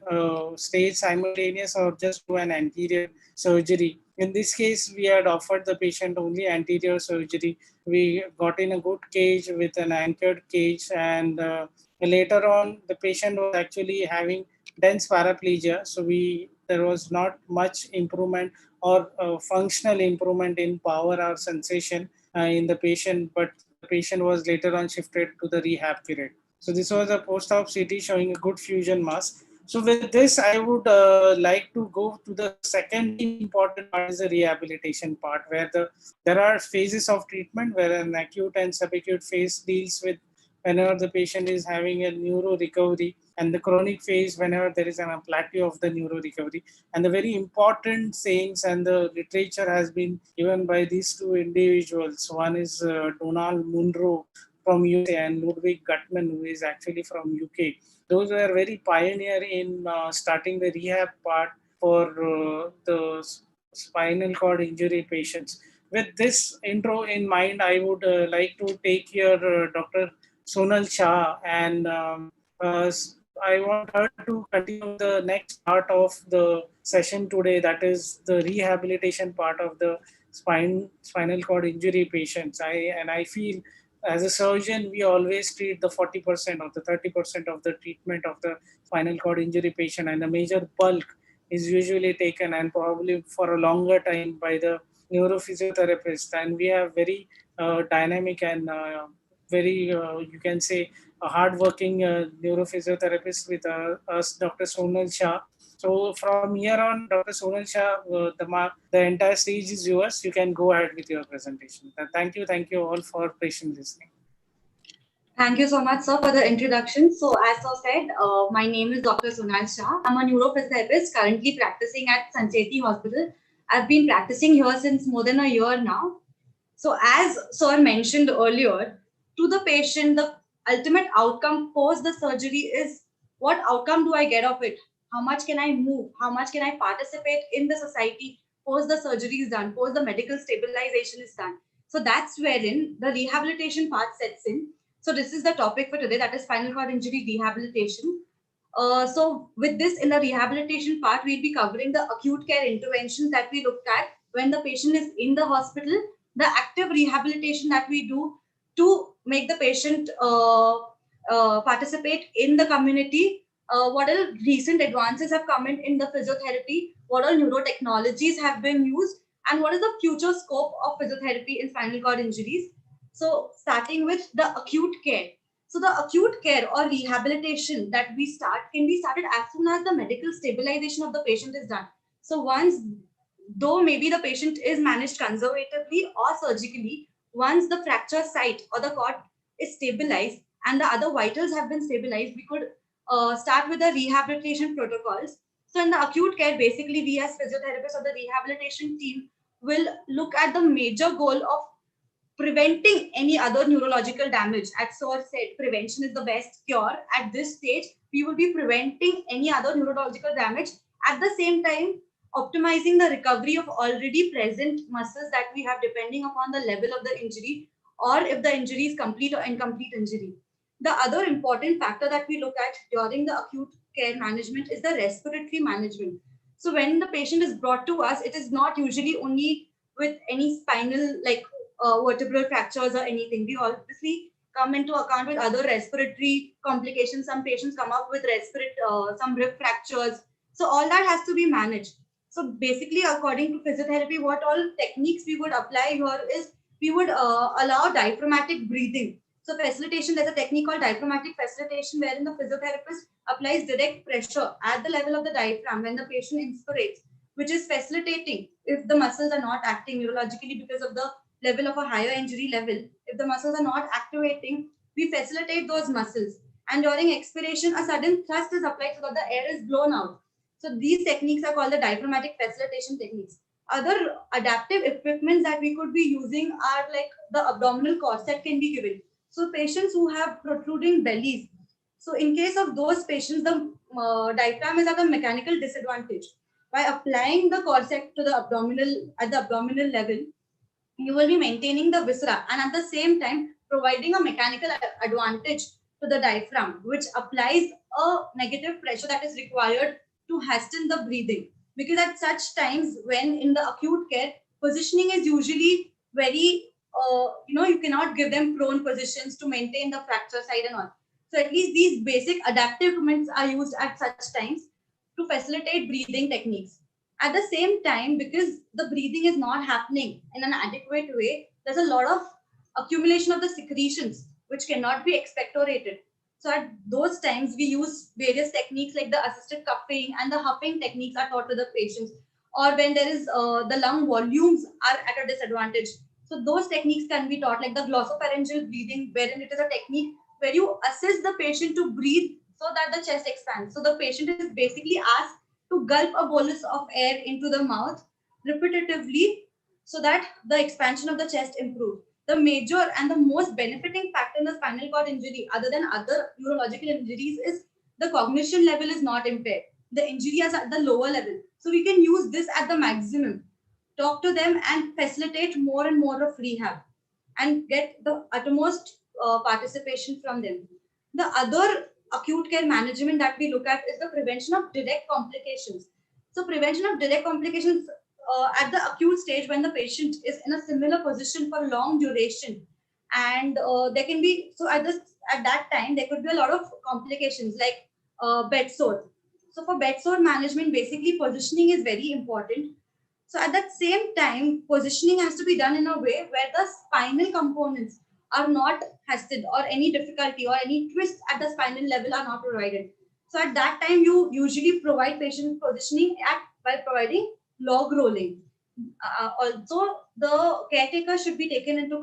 stage simultaneous, or just do an anterior surgery. In this case, we had offered the patient only anterior surgery. We got in a good cage with an anchored cage, and later on the patient was actually having dense paraplegia, so there was not much improvement or functional improvement in power or sensation in the patient, but the patient was later on shifted to the rehab period. So this was a post-op CT showing a good fusion mass. So with this, I would like to go to the second very important part, is the rehabilitation part, where there are phases of treatment, where an acute and subacute phase deals with whenever the patient is having a neuro recovery, and the chronic phase whenever there is a plateau of the neuro recovery. And the very important sayings and the literature has been given by these two individuals. One is Donald Munro from USA, and Ludwig Gutmann, who is actually from UK. Those were very pioneer in starting the rehab part for the spinal cord injury patients. With this intro in mind, I would like to take here Dr. Sonal Shah, and I want her to continue the next part of the session today, that is the rehabilitation part of the spinal cord injury patients. I feel as a surgeon, we always treat the 40% or the 30% of the treatment of the spinal cord injury patient, and the major bulk is usually taken, and probably for a longer time, by the neurophysiotherapist. And we have very dynamic and very, you can say, a hardworking neurophysiotherapist with us, Dr. Sonal Shah. So from here on, Dr. Sonal Shah, the entire stage is yours. You can go ahead with your presentation. Thank you all for patient listening. Thank you so much, sir, for the introduction. So, as sir said, my name is Dr. Sunal Shah. I'm a neurophysiotherapist currently practicing at Sancheti Hospital. I've been practicing here since more than a year now. So, as sir mentioned earlier, to the patient, the ultimate outcome post the surgery is, what outcome do I get of it? How much can I move? How much can I participate in the society post the surgery is done, post the medical stabilization is done? So that's wherein the rehabilitation part sets in. So this is the topic for today, that is spinal cord injury rehabilitation. So with this, in the rehabilitation part, we'll be covering the acute care interventions that we looked at when the patient is in the hospital, the active rehabilitation that we do to make the patient participate in the community, what all recent advances have come in the physiotherapy, what all neurotechnologies have been used, and what is the future scope of physiotherapy in spinal cord injuries. So starting with the acute care. So the acute care or rehabilitation that we start can be started as soon as the medical stabilization of the patient is done. So once, though maybe the patient is managed conservatively or surgically, once the fracture site or the cord is stabilized and the other vitals have been stabilized, we could start with the rehabilitation protocols. So in the acute care, basically we as physiotherapists or the rehabilitation team will look at the major goal of preventing any other neurological damage. As Sir said, prevention is the best cure. At this stage, we will be preventing any other neurological damage. At the same time, optimizing the recovery of already present muscles that we have depending upon the level of the injury or if the injury is complete or incomplete injury. The other important factor that we look at during the acute care management is the respiratory management. So when the patient is brought to us, it is not usually only with any spinal like vertebral fractures or anything. We obviously come into account with other respiratory complications. Some patients come up with some rib fractures. So all that has to be managed. So basically, according to physiotherapy, what all techniques we would apply here is we would allow diaphragmatic breathing. So facilitation, there's a technique called diaphragmatic facilitation wherein the physiotherapist applies direct pressure at the level of the diaphragm when the patient inspirates, which is facilitating if the muscles are not acting neurologically because of the level of a higher injury level. If the muscles are not activating, we facilitate those muscles. And during expiration, a sudden thrust is applied so that the air is blown out. So these techniques are called the diaphragmatic facilitation techniques. Other adaptive equipments that we could be using are like the abdominal corset can be given. So patients who have protruding bellies. So in case of those patients, the diaphragm is at a mechanical disadvantage. By applying the corset to the abdominal level, you will be maintaining the viscera and at the same time providing a mechanical advantage to the diaphragm, which applies a negative pressure that is required to hasten the breathing. Because at such times, when in the acute care, positioning is usually very, you cannot give them prone positions to maintain the fracture side and all. So at least these basic adaptive movements are used at such times to facilitate breathing techniques. At the same time, because the breathing is not happening in an adequate way, there's a lot of accumulation of the secretions which cannot be expectorated. So at those times, we use various techniques like the assisted cuffing and the huffing techniques are taught to the patients. Or when there is the lung volumes are at a disadvantage. So those techniques can be taught like the glossopharyngeal breathing, wherein it is a technique where you assist the patient to breathe so that the chest expands. So the patient is basically asked to gulp a bolus of air into the mouth repetitively so that the expansion of the chest improves. The major and the most benefiting factor in the spinal cord injury, other than other neurological injuries, is the cognition level is not impaired. The injury is at the lower level. So we can use this at the maximum. Talk to them and facilitate more and more of rehab and get the utmost participation from them. The other acute care management that we look at is the prevention of direct complications. So prevention of direct complications at the acute stage when the patient is in a similar position for long duration, and there can be at that time there could be a lot of complications like bed sore. So for bed sore management, basically positioning is very important. So at that same time, positioning has to be done in a way where the spinal components are not hasted or any difficulty or any twist at the spinal level are not provided. So at that time, you usually provide patient positioning by providing log rolling. Also, the caretaker should be taken into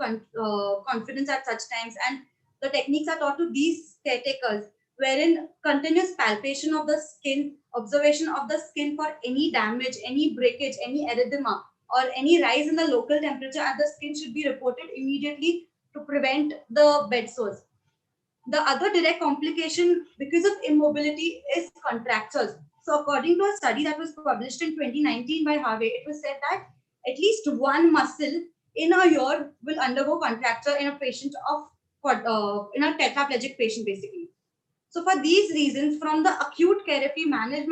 confidence at such times, and the techniques are taught to these caretakers, wherein continuous palpation of the skin, observation of the skin for any damage, any breakage, any erythema, or any rise in the local temperature at the skin should be reported immediately to prevent the bed sores. The other direct complication because of immobility is contractures. So according to a study that was published in 2019 by Harvey, it was said that at least one muscle in a year will undergo contracture in a patient in a tetraplegic patient basically. So for these reasons, from the acute care, if we manage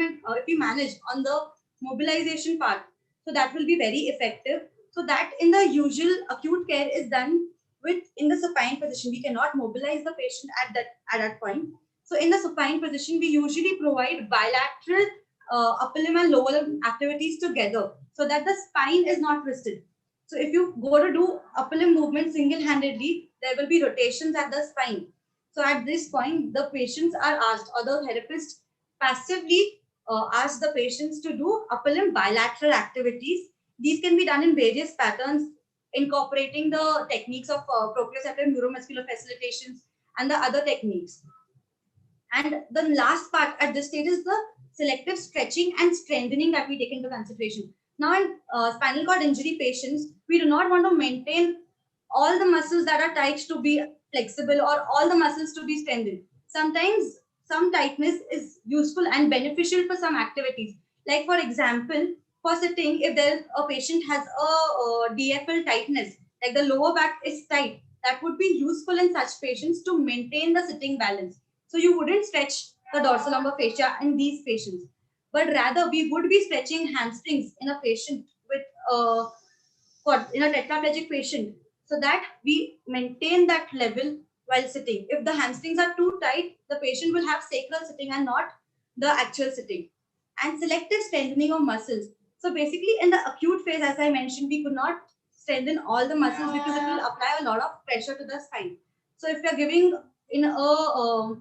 on the mobilization part, so that will be very effective. So that in the usual acute care is done with in the supine position. We cannot mobilize the patient at that point. So in the supine position, we usually provide bilateral upper limb and lower limb activities together so that the spine is not twisted. So if you go to do upper limb movement single-handedly, there will be rotations at the spine. So at this point, the patients are asked, or the therapist passively asks the patients to do upper limb bilateral activities. These can be done in various patterns, incorporating the techniques of proprioceptive neuromuscular facilitations and the other techniques. And the last part at this stage is the selective stretching and strengthening that we take into consideration. Now, in spinal cord injury patients, we do not want to maintain all the muscles that are tight to be flexible or all the muscles to be strengthened. Sometimes some tightness is useful and beneficial for some activities. Like for example, for sitting, if there a patient has a DFL tightness, like the lower back is tight, that would be useful in such patients to maintain the sitting balance. So you wouldn't stretch the dorsal lumbar fascia in these patients, but rather we would be stretching hamstrings in a patient with in a tetraplegic patient, so that we maintain that level while sitting. If the hamstrings are too tight, the patient will have sacral sitting and not the actual sitting. And selective strengthening of muscles. So basically, in the acute phase, as I mentioned, we could not strengthen all the muscles because it will apply a lot of pressure to the spine. So if you're giving in a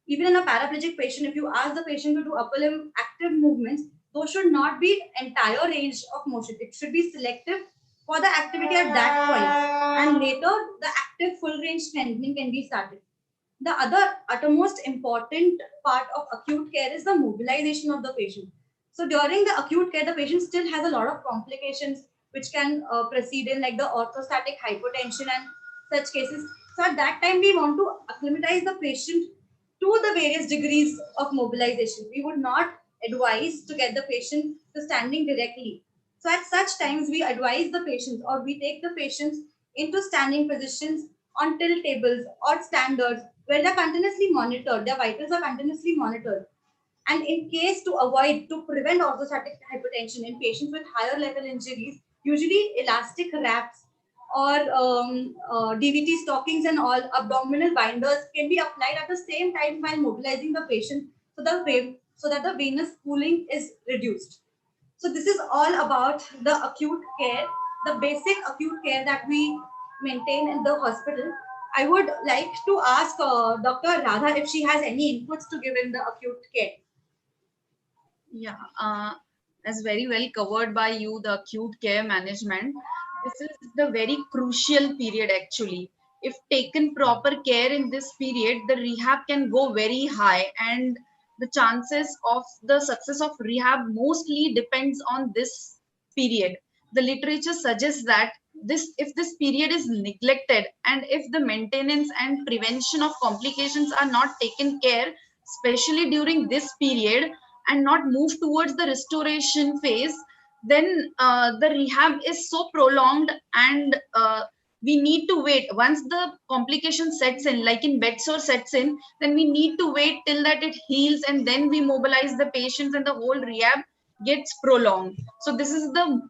even in a paraplegic patient, if you ask the patient to do upper limb active movements, those should not be entire range of motion. It should be selective for the activity at that point, and later the active full range strengthening can be started. The other uttermost important part of acute care is the mobilization of the patient. So during the acute care, the patient still has a lot of complications which can proceed in, like the orthostatic hypotension and such cases. So at that time, we want to acclimatize the patient to the various degrees of mobilization. We would not advise to get the patient to standing directly. So at such times, we advise the patients, or we take the patients into standing positions on tilt tables or standards where they're continuously monitored, their vitals are continuously monitored. And in case to prevent orthostatic hypotension in patients with higher level injuries, usually elastic wraps or DVT stockings and all abdominal binders can be applied at the same time while mobilizing the patient, so that the venous pooling is reduced. So this is all about the acute care, the basic acute care that we maintain in the hospital. I would like to ask Dr. Radha if she has any inputs to give in the acute care. Yeah, as very well covered by you, the acute care management. This is the very crucial period actually. If taken proper care in this period, the rehab can go very high, and the chances of the success of rehab mostly depends on this period. The literature suggests that if this period is neglected, and if the maintenance and prevention of complications are not taken care, especially during this period, and not move towards the restoration phase, then the rehab is so prolonged, and we need to wait. Once the complication sets in, like in bed sore sets in, then we need to wait till that it heals, and then we mobilize the patients, and the whole rehab gets prolonged. So this is the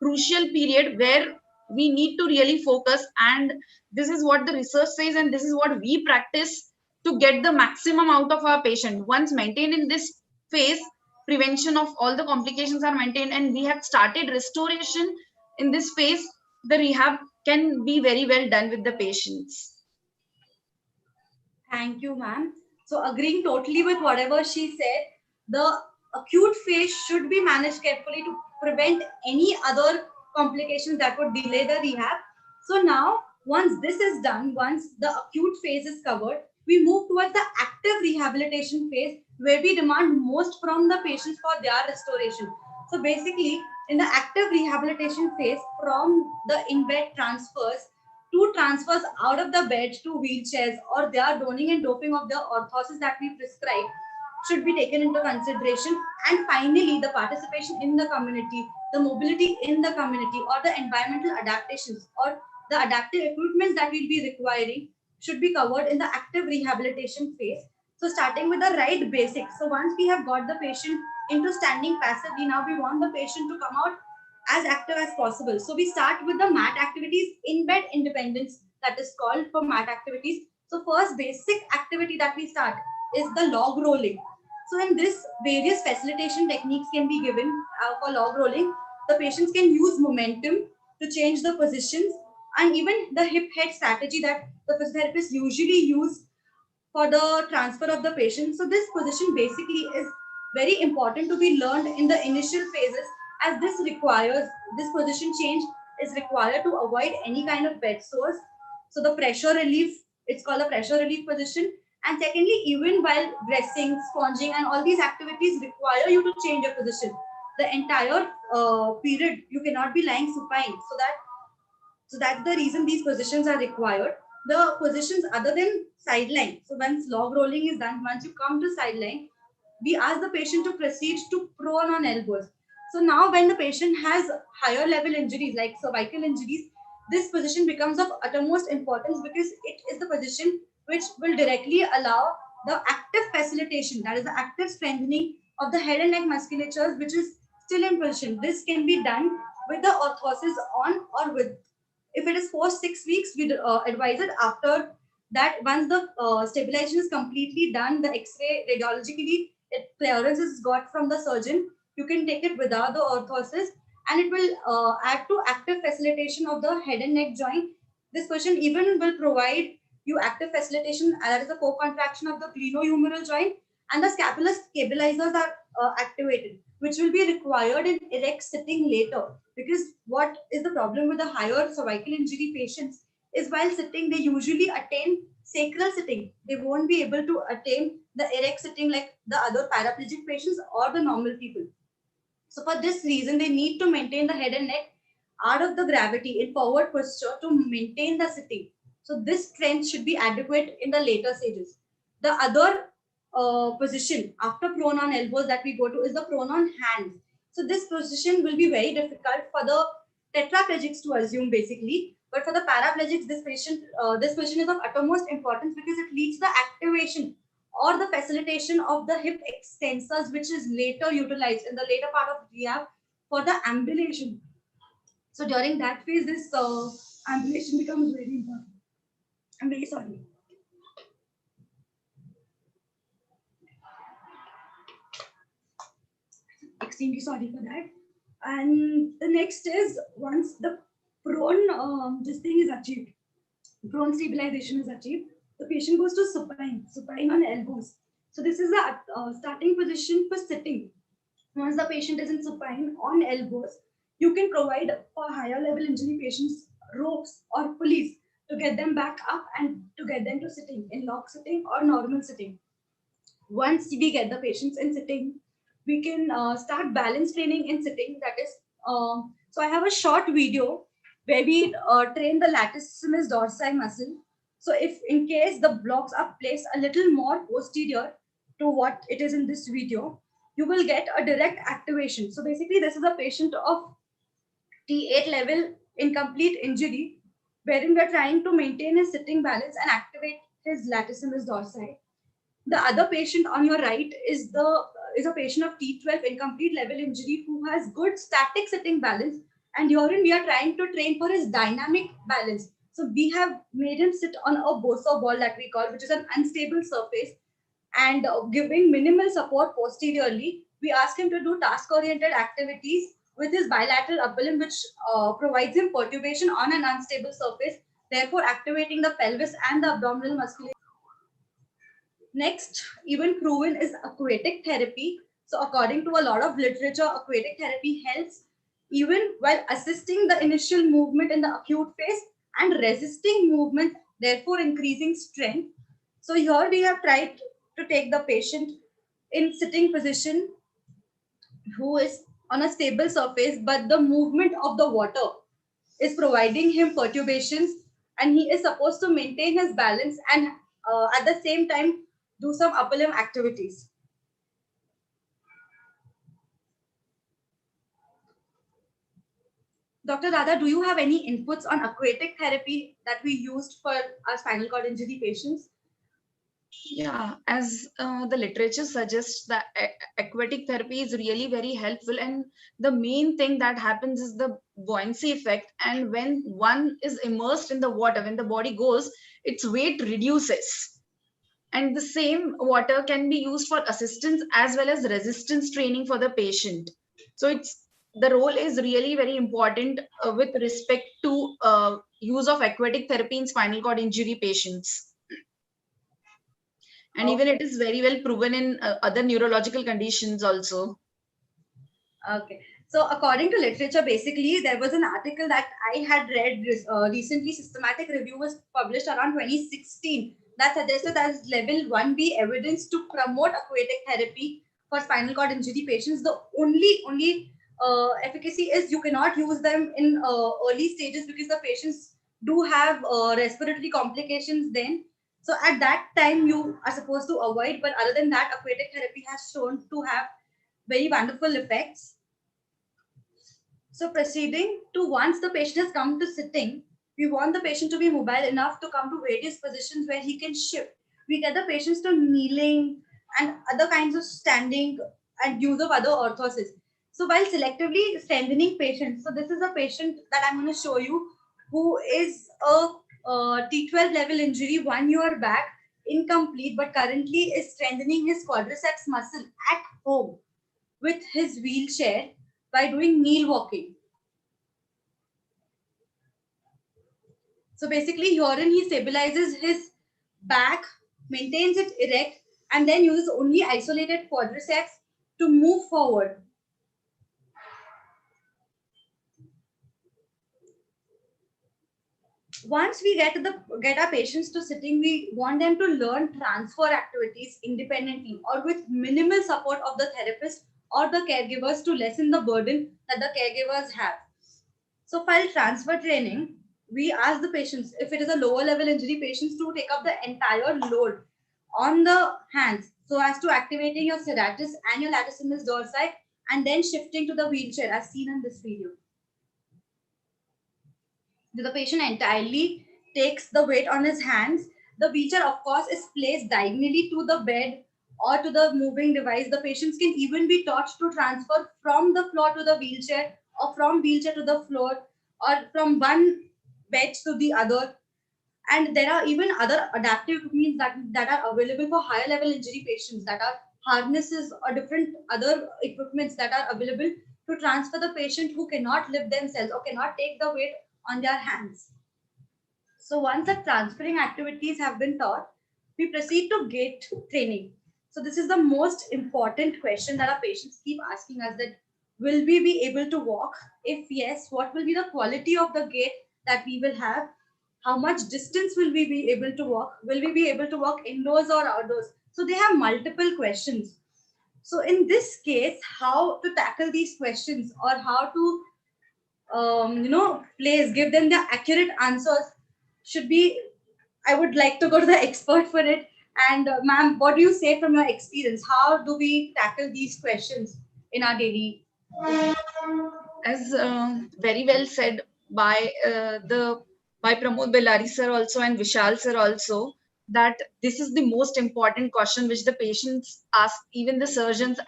crucial period where we need to really focus, and this is what the research says, and this is what we practice to get the maximum out of our patient. Once maintained in this phase, prevention of all the complications are maintained, and we have started restoration in this phase, the rehab can be very well done with the patients. Thank you, ma'am. So agreeing totally with whatever she said, the acute phase should be managed carefully to prevent any other complications that would delay the rehab. So now, once this is done, once the acute phase is covered, we move towards the active rehabilitation phase, where we demand most from the patients for their restoration. So basically, in the active rehabilitation phase, from the in-bed transfers to transfers out of the bed to wheelchairs, or their doning and doping of the orthosis that we prescribe, should be taken into consideration. And finally, the participation in the community, the mobility in the community, or the environmental adaptations, or the adaptive equipment that we'll be requiring, should be covered in the active rehabilitation phase. So starting with the right basics. So once we have got the patient into standing passively, now we want the patient to come out as active as possible. So we start with the mat activities, in bed independence, that is called for mat activities. So first basic activity that we start is the log rolling. So in this, various facilitation techniques can be given for log rolling. The patients can use momentum to change the positions, and even the hip head strategy that the physiotherapists usually use for the transfer of the patient. So this position basically is very important to be learned in the initial phases, as this position change is required to avoid any kind of bed sores. So the pressure relief, it's called a pressure relief position. And secondly, even while dressing, sponging, and all these activities require you to change your position. The entire period, you cannot be lying supine. So that's the reason these positions are required. The positions other than sideline. So once log rolling is done, once you come to sideline, we ask the patient to proceed to prone on elbows. So now when the patient has higher level injuries like cervical injuries, this position becomes of uttermost importance, because it is the position which will directly allow the active facilitation, that is the active strengthening of the head and neck musculatures, which is still in position. This can be done with the orthosis on or with. If it is post 6 weeks, we advise it after that. Once the stabilization is completely done, the X-ray radiologically clearance is got from the surgeon, you can take it without the orthosis, and it will add to active facilitation of the head and neck joint. This position even will provide you active facilitation, that is the co-contraction of the glenohumeral joint, and the scapular stabilizers are activated, which will be required in erect sitting later. Because what is the problem with the higher cervical injury patients is while sitting, they usually attain sacral sitting. They won't be able to attain the erect sitting like the other paraplegic patients or the normal people. So for this reason, they need to maintain the head and neck out of the gravity in forward posture to maintain the sitting. So this strength should be adequate in the later stages. The other position after prone on elbows that we go to is the prone on hands. So this position will be very difficult for the tetraplegics to assume basically, but for the paraplegics, this position is of uttermost importance, because it leads the activation or the facilitation of the hip extensors, which is later utilized in the later part of rehab for the ambulation. So during that phase, this ambulation becomes very important. I'm very sorry. Extremely sorry for that. And the next is, once the prone this thing is achieved, prone stabilization is achieved, the patient goes to supine on elbows. So this is the starting position for sitting. Once the patient is in supine on elbows, you can provide for higher level injury patients ropes or pulleys to get them back up and to get them to sitting in lock sitting or normal sitting. Once we get the patients in sitting, we can start balance training in sitting. That is, so I have a short video where we train the latissimus dorsi muscle. So if in case the blocks are placed a little more posterior to what it is in this video, you will get a direct activation. So basically, this is a patient of T8 level incomplete injury, wherein we are trying to maintain his sitting balance and activate his latissimus dorsi. The other patient on your right is a patient of T12 incomplete level injury who has good static sitting balance, and herein we are trying to train for his dynamic balance. So we have made him sit on a boso ball that we call, which is an unstable surface, and giving minimal support posteriorly. We ask him to do task-oriented activities with his bilateral upper limb, which provides him perturbation on an unstable surface, therefore activating the pelvis and the abdominal musculature. Next, even proven is aquatic therapy. So according to a lot of literature, aquatic therapy helps even while assisting the initial movement in the acute phase and resisting movement, therefore increasing strength. So here we have tried to take the patient in sitting position who is on a stable surface, but the movement of the water is providing him perturbations, and he is supposed to maintain his balance and at the same time do some upper limb activities. Dr. Radha, do you have any inputs on aquatic therapy that we used for our spinal cord injury patients? Yeah, as the literature suggests that aquatic therapy is really very helpful, and the main thing that happens is the buoyancy effect. And when one is immersed in the water, when the body goes, its weight reduces. And the same water can be used for assistance as well as resistance training for the patient. So it's the role is really very important with respect to use of aquatic therapy in spinal cord injury patients. And even it is very well proven in other neurological conditions also. Okay. So according to literature, basically, there was an article that I had read recently. Systematic review was published around 2016 that suggested as level 1B evidence to promote aquatic therapy for spinal cord injury patients. The only efficacy is you cannot use them in early stages because the patients do have respiratory complications then. So at that time, you are supposed to avoid. But other than that, aquatic therapy has shown to have very wonderful effects. So proceeding to once the patient has come to sitting, we want the patient to be mobile enough to come to various positions where he can shift. We get the patients to kneeling and other kinds of standing and use of other orthoses. So while selectively strengthening patients, so this is a patient that I'm going to show you who is a T12 level injury 1 year back, incomplete, but currently is strengthening his quadriceps muscle at home with his wheelchair by doing kneel walking. So basically, herein he stabilizes his back, maintains it erect, and then uses only isolated quadriceps to move forward. Once we get our patients to sitting, we want them to learn transfer activities independently or with minimal support of the therapist or the caregivers to lessen the burden that the caregivers have. So while transfer training, we ask the patients, if it is a lower level injury, patients to take up the entire load on the hands so as to activating your serratus and your latissimus dorsi and then shifting to the wheelchair as seen in this video. The patient entirely takes the weight on his hands. The wheelchair, of course, is placed diagonally to the bed or to the moving device. The patients can even be taught to transfer from the floor to the wheelchair or from wheelchair to the floor or from one bed to the other. And there are even other adaptive equipments that are available for higher level injury patients, that are harnesses or different other equipments that are available to transfer the patient who cannot lift themselves or cannot take the weight on their hands. So once the transferring activities have been taught, we proceed to gait training. So this is the most important question that our patients keep asking us, that will we be able to walk? If yes, what will be the quality of the gait that we will have? How much distance will we be able to walk? Will we be able to walk indoors or outdoors? So they have multiple questions. So in this case, how to tackle these questions or how to give them the accurate answers should be, I would like to go to the expert for it. And ma'am, what do you say from your experience? How do we tackle these questions in our daily? As very well said by by Pramod Bhilare sir also and Vishal sir also, that this is the most important question which the patients ask, even the surgeons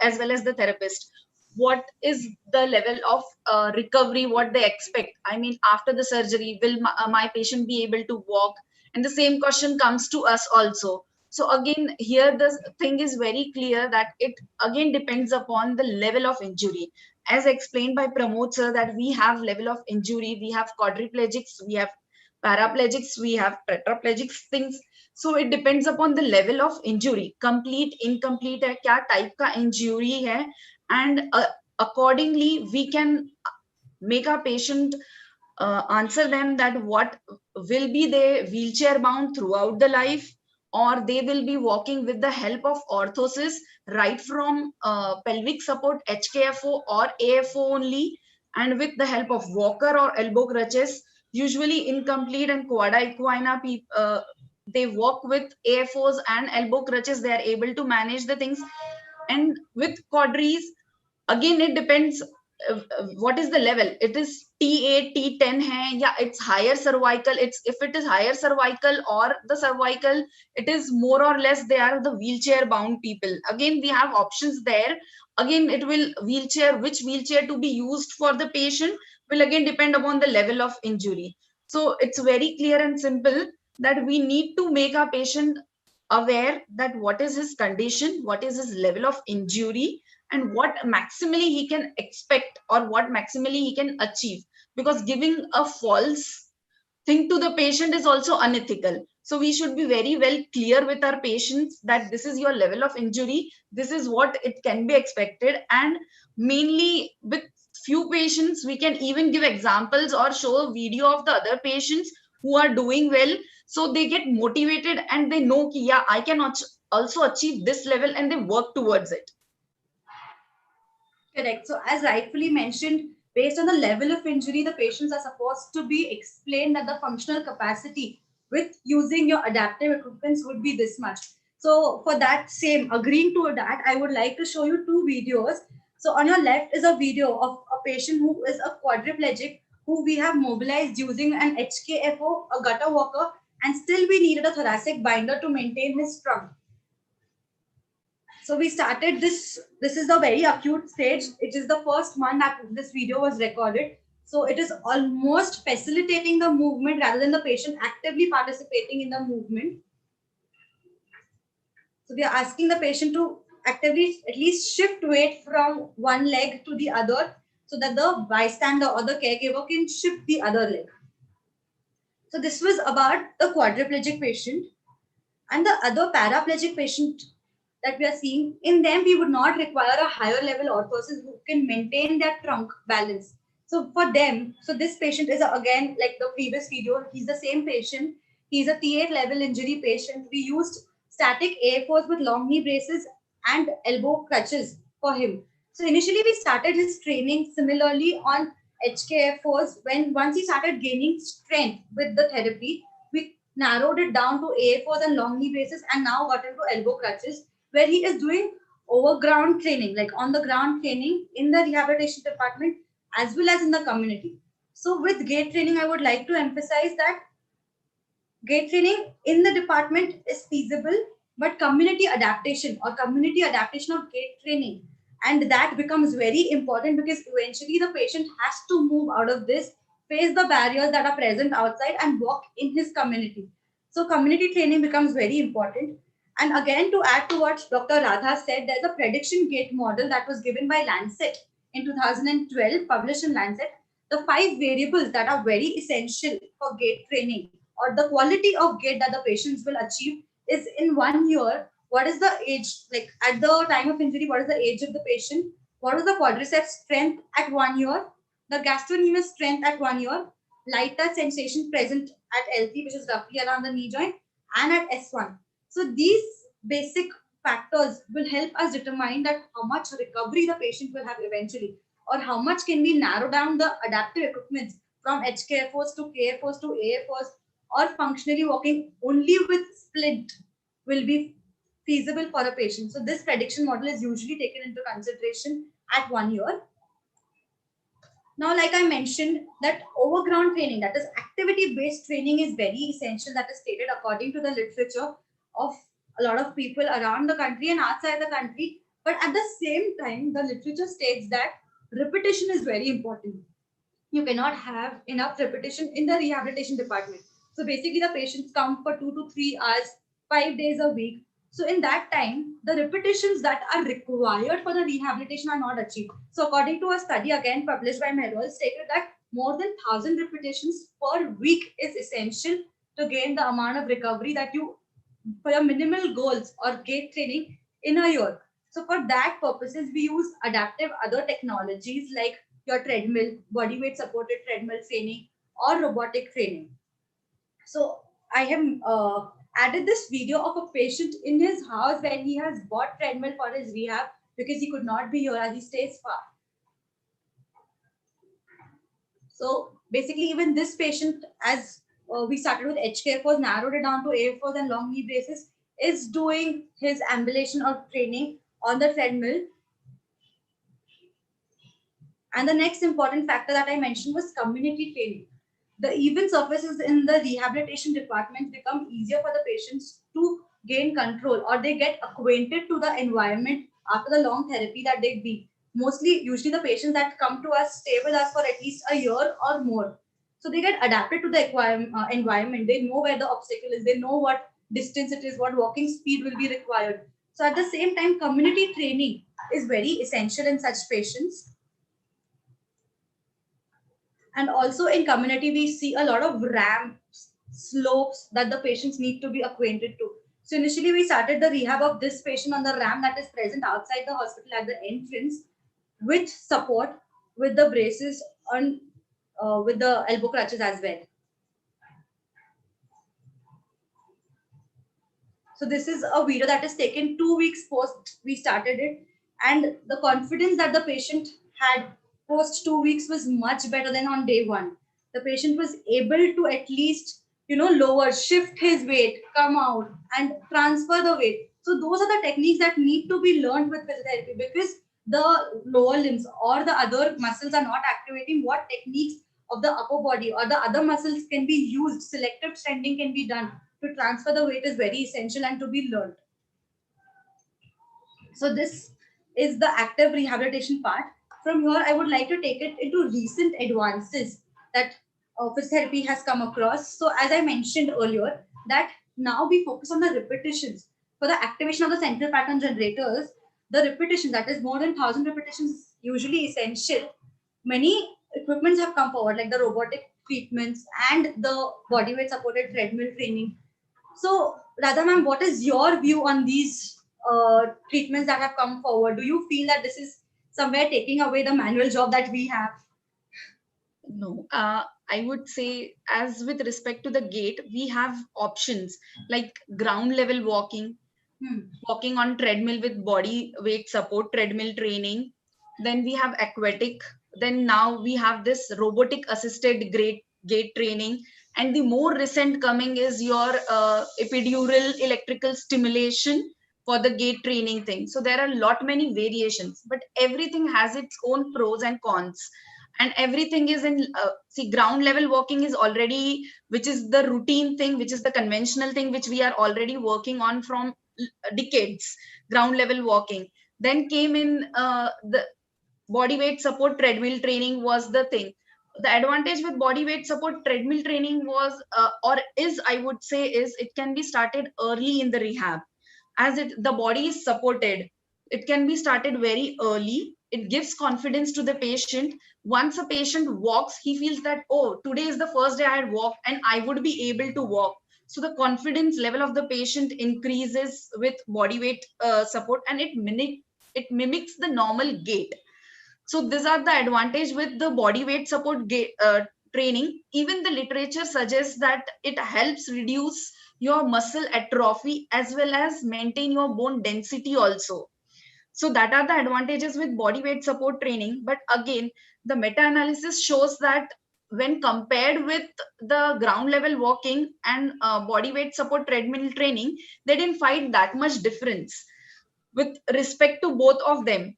as well as the therapist. What is the level of recovery, what they expect? I mean, after the surgery, will my patient be able to walk? And the same question comes to us also. So again, here the thing is very clear that it again depends upon the level of injury. As explained by Pramod sir, that we have level of injury, we have quadriplegics, we have paraplegics, we have tetraplegics things. So it depends upon the level of injury, complete, incomplete है, क्या type का injury है, and accordingly we can make our patient answer them that what will be they wheelchair bound throughout the life, or they will be walking with the help of orthosis right from pelvic support HKFO or AFO only, and with the help of walker or elbow crutches. Usually incomplete and quad equina they walk with AFOs and elbow crutches, they are able to manage the things. And with quadris, again it depends what is the level? It is T8, T10 hai, yeah, it's higher cervical. It's if it is higher cervical or the cervical, it is more or less they are the wheelchair bound people. Again, we have options there. Again, it will wheelchair, which wheelchair to be used for the patient will again depend upon the level of injury. So it's very clear and simple that we need to make our patient aware that what is his condition, what is his level of injury, and what maximally he can expect or what maximally he can achieve, because giving a false thing to the patient is also unethical. So we should be very well clear with our patients that this is your level of injury, this is what it can be expected. And mainly with few patients we can even give examples or show a video of the other patients who are doing well, so they get motivated and they know ki, yeah, I can also achieve this level, and they work towards it. Correct. So as rightfully mentioned, based on the level of injury, the patients are supposed to be explained that the functional capacity with using your adaptive equipments would be this much. So for that same, agreeing to that, I would like to show you two videos. So on your left is a video of a patient who is a quadriplegic who we have mobilized using an HKFO, a gutter walker, and still we needed a thoracic binder to maintain his trunk. So we started this. This is the very acute stage. It is the first one that this video was recorded. So it is almost facilitating the movement rather than the patient actively participating in the movement. So we are asking the patient to actively at least shift weight from one leg to the other so that the bystander or the caregiver can shift the other leg. So this was about the quadriplegic patient. And the other paraplegic patient that we are seeing, in them we would not require a higher level orthosis who can maintain their trunk balance. So for them, so this patient is again like the previous video, he's the same patient. He's a T8 level injury patient. We used static AFOs with long knee braces and elbow crutches for him. So initially we started his training similarly on HKFOs. Once he started gaining strength with the therapy, we narrowed it down to AFOs and long knee braces, and now got into elbow crutches, where he is doing overground training, like on the ground training in the rehabilitation department as well as in the community. So with gait training, I would like to emphasize that gait training in the department is feasible, but community adaptation of gait training, and that becomes very important because eventually the patient has to move out of this, face the barriers that are present outside, and walk in his community. So community training becomes very important. And again, to add to what Dr. Radha said, there's a prediction gait model that was given by Lancet in 2012, published in Lancet. The 5 variables that are very essential for gait training or the quality of gait that the patients will achieve is in 1 year. What is the age, like at the time of injury, what is the age of the patient? What is the quadriceps strength at 1 year? The gastrocnemius strength at 1 year? Light touch sensation present at L3, which is roughly around the knee joint, and at S1. So these basic factors will help us determine that how much recovery the patient will have eventually, or how much can we narrow down the adaptive equipment from HKFOs to KFOs to AFOs, or functionally walking only with splint will be feasible for a patient. So this prediction model is usually taken into consideration at 1 year. Now, like I mentioned, that overground training, that is activity-based training, is very essential. That is stated according to the literature of a lot of people around the country and outside the country. But at the same time, the literature states that repetition is very important. You cannot have enough repetition in the rehabilitation department. So basically, the patients come for 2 to 3 hours, 5 days a week. So in that time, the repetitions that are required for the rehabilitation are not achieved. So according to a study again published by Merrill, stated that more than 1,000 repetitions per week is essential to gain the amount of recovery that you, for your minimal goals or gait training in a year. So for that purposes, we use adaptive other technologies like your treadmill, body weight supported treadmill training, or robotic training. So I have added this video of a patient in his house where he has bought treadmill for his rehab because he could not be here as he stays far. So basically, even this patient, as we started with HKFOs, narrowed it down to AFOs and long knee braces, is doing his ambulation or training on the treadmill. And the next important factor that I mentioned was community training. The even surfaces in the rehabilitation department become easier for the patients to gain control, or they get acquainted to the environment after the long therapy that they've been. Usually the patients that come to us stay with us for at least a year or more. So they get adapted to the environment. They know where the obstacle is. They know what distance it is, what walking speed will be required. So at the same time, community training is very essential in such patients. And also in community, we see a lot of ramps, slopes that the patients need to be acquainted to. So initially we started the rehab of this patient on the ramp that is present outside the hospital at the entrance, with support, with the braces on, with the elbow crutches as well. So this is a video that is taken 2 weeks post we started it, and the confidence that the patient had post 2 weeks was much better than on day one. The patient was able to at least, lower, shift his weight, come out and transfer the weight. So those are the techniques that need to be learned with physiotherapy, because the lower limbs or the other muscles are not activating. What techniques of the upper body or the other muscles can be used, selective strengthening can be done to transfer the weight is very essential and to be learned. So this is the active rehabilitation part. From here, I would like to take it into recent advances that physiotherapy has come across. So as I mentioned earlier, that now we focus on the repetitions. For the activation of the central pattern generators, the repetition, that is more than 1,000 repetitions, is usually essential. Many equipments have come forward, like the robotic treatments and the body weight supported treadmill training. So, Radha ma'am, what is your view on these treatments that have come forward? Do you feel that this is somewhere taking away the manual job that we have? No, I would say, as with respect to the gait, we have options like ground level walking, walking on treadmill with body weight support, treadmill training. Then we have aquatic. Then now we have this robotic assisted gait training. And the more recent coming is your epidural electrical stimulation for the gait training thing. So there are a lot many variations, but everything has its own pros and cons. And everything is in see, ground level walking is already, which is the routine thing, which is the conventional thing, which we are already working on from decades. Ground level walking, then came in the body weight support treadmill training was the thing. The advantage with body weight support treadmill training was or is, I would say, is it can be started early in the rehab, as the body is supported. It can be started very early. It gives confidence to the patient. Once a patient walks, he feels that, oh, today is the first day I had walked and I would be able to walk. So the confidence level of the patient increases with body weight support, and it mimics the normal gait. So these are the advantage with the body weight support training. Even the literature suggests that it helps reduce your muscle atrophy as well as maintain your bone density also. So that are the advantages with body weight support training. But again, the meta-analysis shows that when compared with the ground level walking and body weight support treadmill training, they didn't find that much difference with respect to both of them.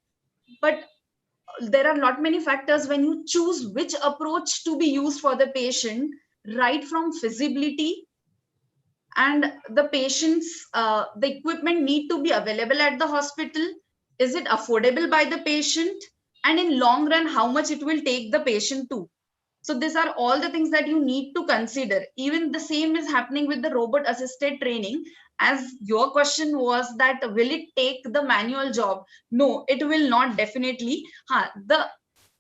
But there are not many factors when you choose which approach to be used for the patient, right from feasibility and the patient's the equipment need to be available at the hospital. Is it affordable by the patient? And in long run, how much it will take the patient to? So these are all the things that you need to consider. Even the same is happening with the robot assisted training. As your question was that will it take the manual job? No, it will not, definitely. The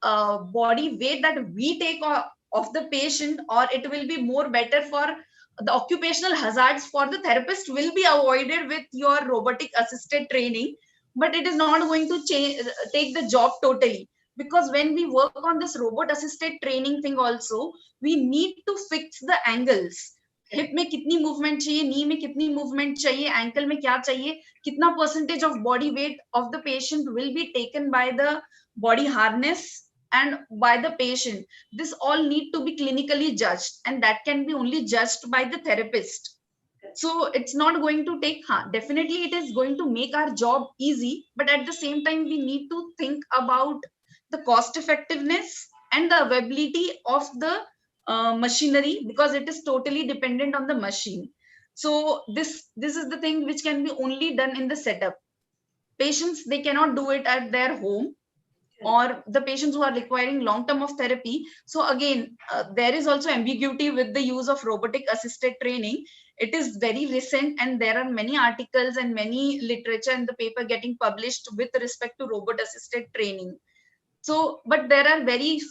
body weight that we take of the patient, or it will be more better for the occupational hazards for the therapist will be avoided with your robotic assisted training, but it is not going to take the job totally. Because when we work on this robot assisted training thing also, we need to fix the angles. Hip में कितनी movement चाहिए, नी में कितनी movement चाहिए, ankle में क्या चाहिए, कितना percentage of body weight of the patient will be taken by the body harness and by the patient. This all need to be clinically judged, and that can be only judged by the therapist. So it's not going to take, definitely it is going to make our job easy, but at the same time we need to think about the cost effectiveness, and the availability of the machinery, because it is totally dependent on the machine. So this is the thing which can be only done in the setup. Patients, they cannot do it at their home, or the patients who are requiring long term of therapy. So again, there is also ambiguity with the use of robotic assisted training. It is very recent, and there are many articles and many literature in the paper getting published with respect to robot assisted training. So but there are very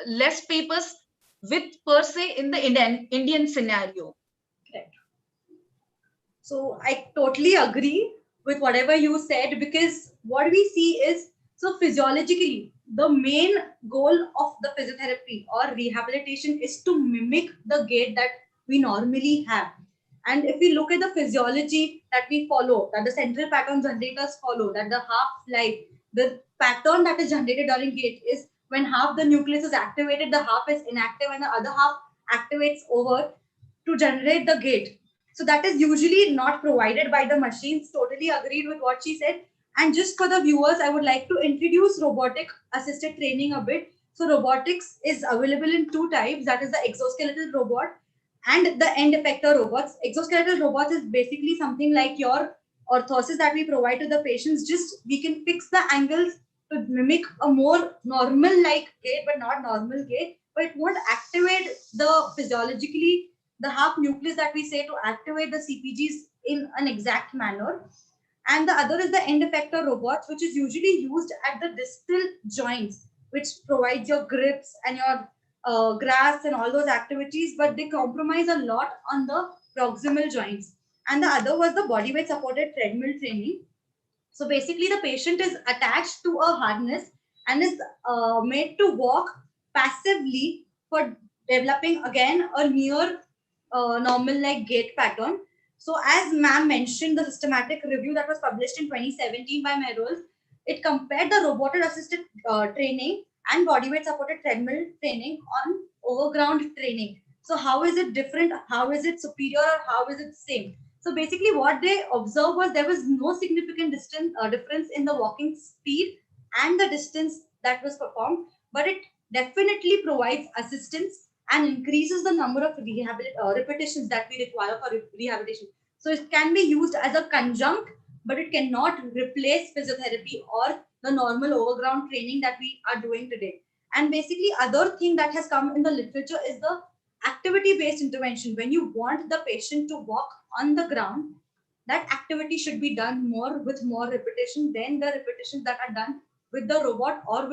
less papers with per se in the Indian scenario. Correct. So I totally agree with whatever you said, because what we see is, so physiologically, the main goal of the physiotherapy or rehabilitation is to mimic the gait that we normally have. And if we look at the physiology that we follow, that the central pattern generators follow, that the half life, the pattern that is generated during gait is when half the nucleus is activated, the half is inactive, and the other half activates over to generate the gait. So that is usually not provided by the machines. Totally agreed with what she said. And just for the viewers, I would like to introduce robotic assisted training a bit. So robotics is available in two types, that is the exoskeletal robot and the end effector robots. Exoskeletal robots is basically something like your orthosis that we provide to the patients. Just we can fix the angles to mimic a more normal like gait, but not normal gait. But it won't activate the physiologically the half nucleus that we say to activate the CPGs in an exact manner. And the other is the end effector robots, which is usually used at the distal joints, which provides your grips and your grasp and all those activities, but they compromise a lot on the proximal joints. And the other was the body weight supported treadmill training. So basically, the patient is attached to a harness and is made to walk passively for developing again a near normal like gait pattern. So as ma'am mentioned, the systematic review that was published in 2017 by Merrolls, it compared the robotic assisted training and body weight supported treadmill training on overground training. So how is it different? How is it superior? Or how is it same? So basically what they observed was there was no significant difference in the walking speed and the distance that was performed, but it definitely provides assistance and increases the number of repetitions that we require for rehabilitation. So it can be used as a conjunct, but it cannot replace physiotherapy or the normal overground training that we are doing today. And basically other thing that has come in the literature is the activity based intervention. When you want the patient to walk on the ground, that activity should be done more with more repetition than the repetitions that are done with the robot or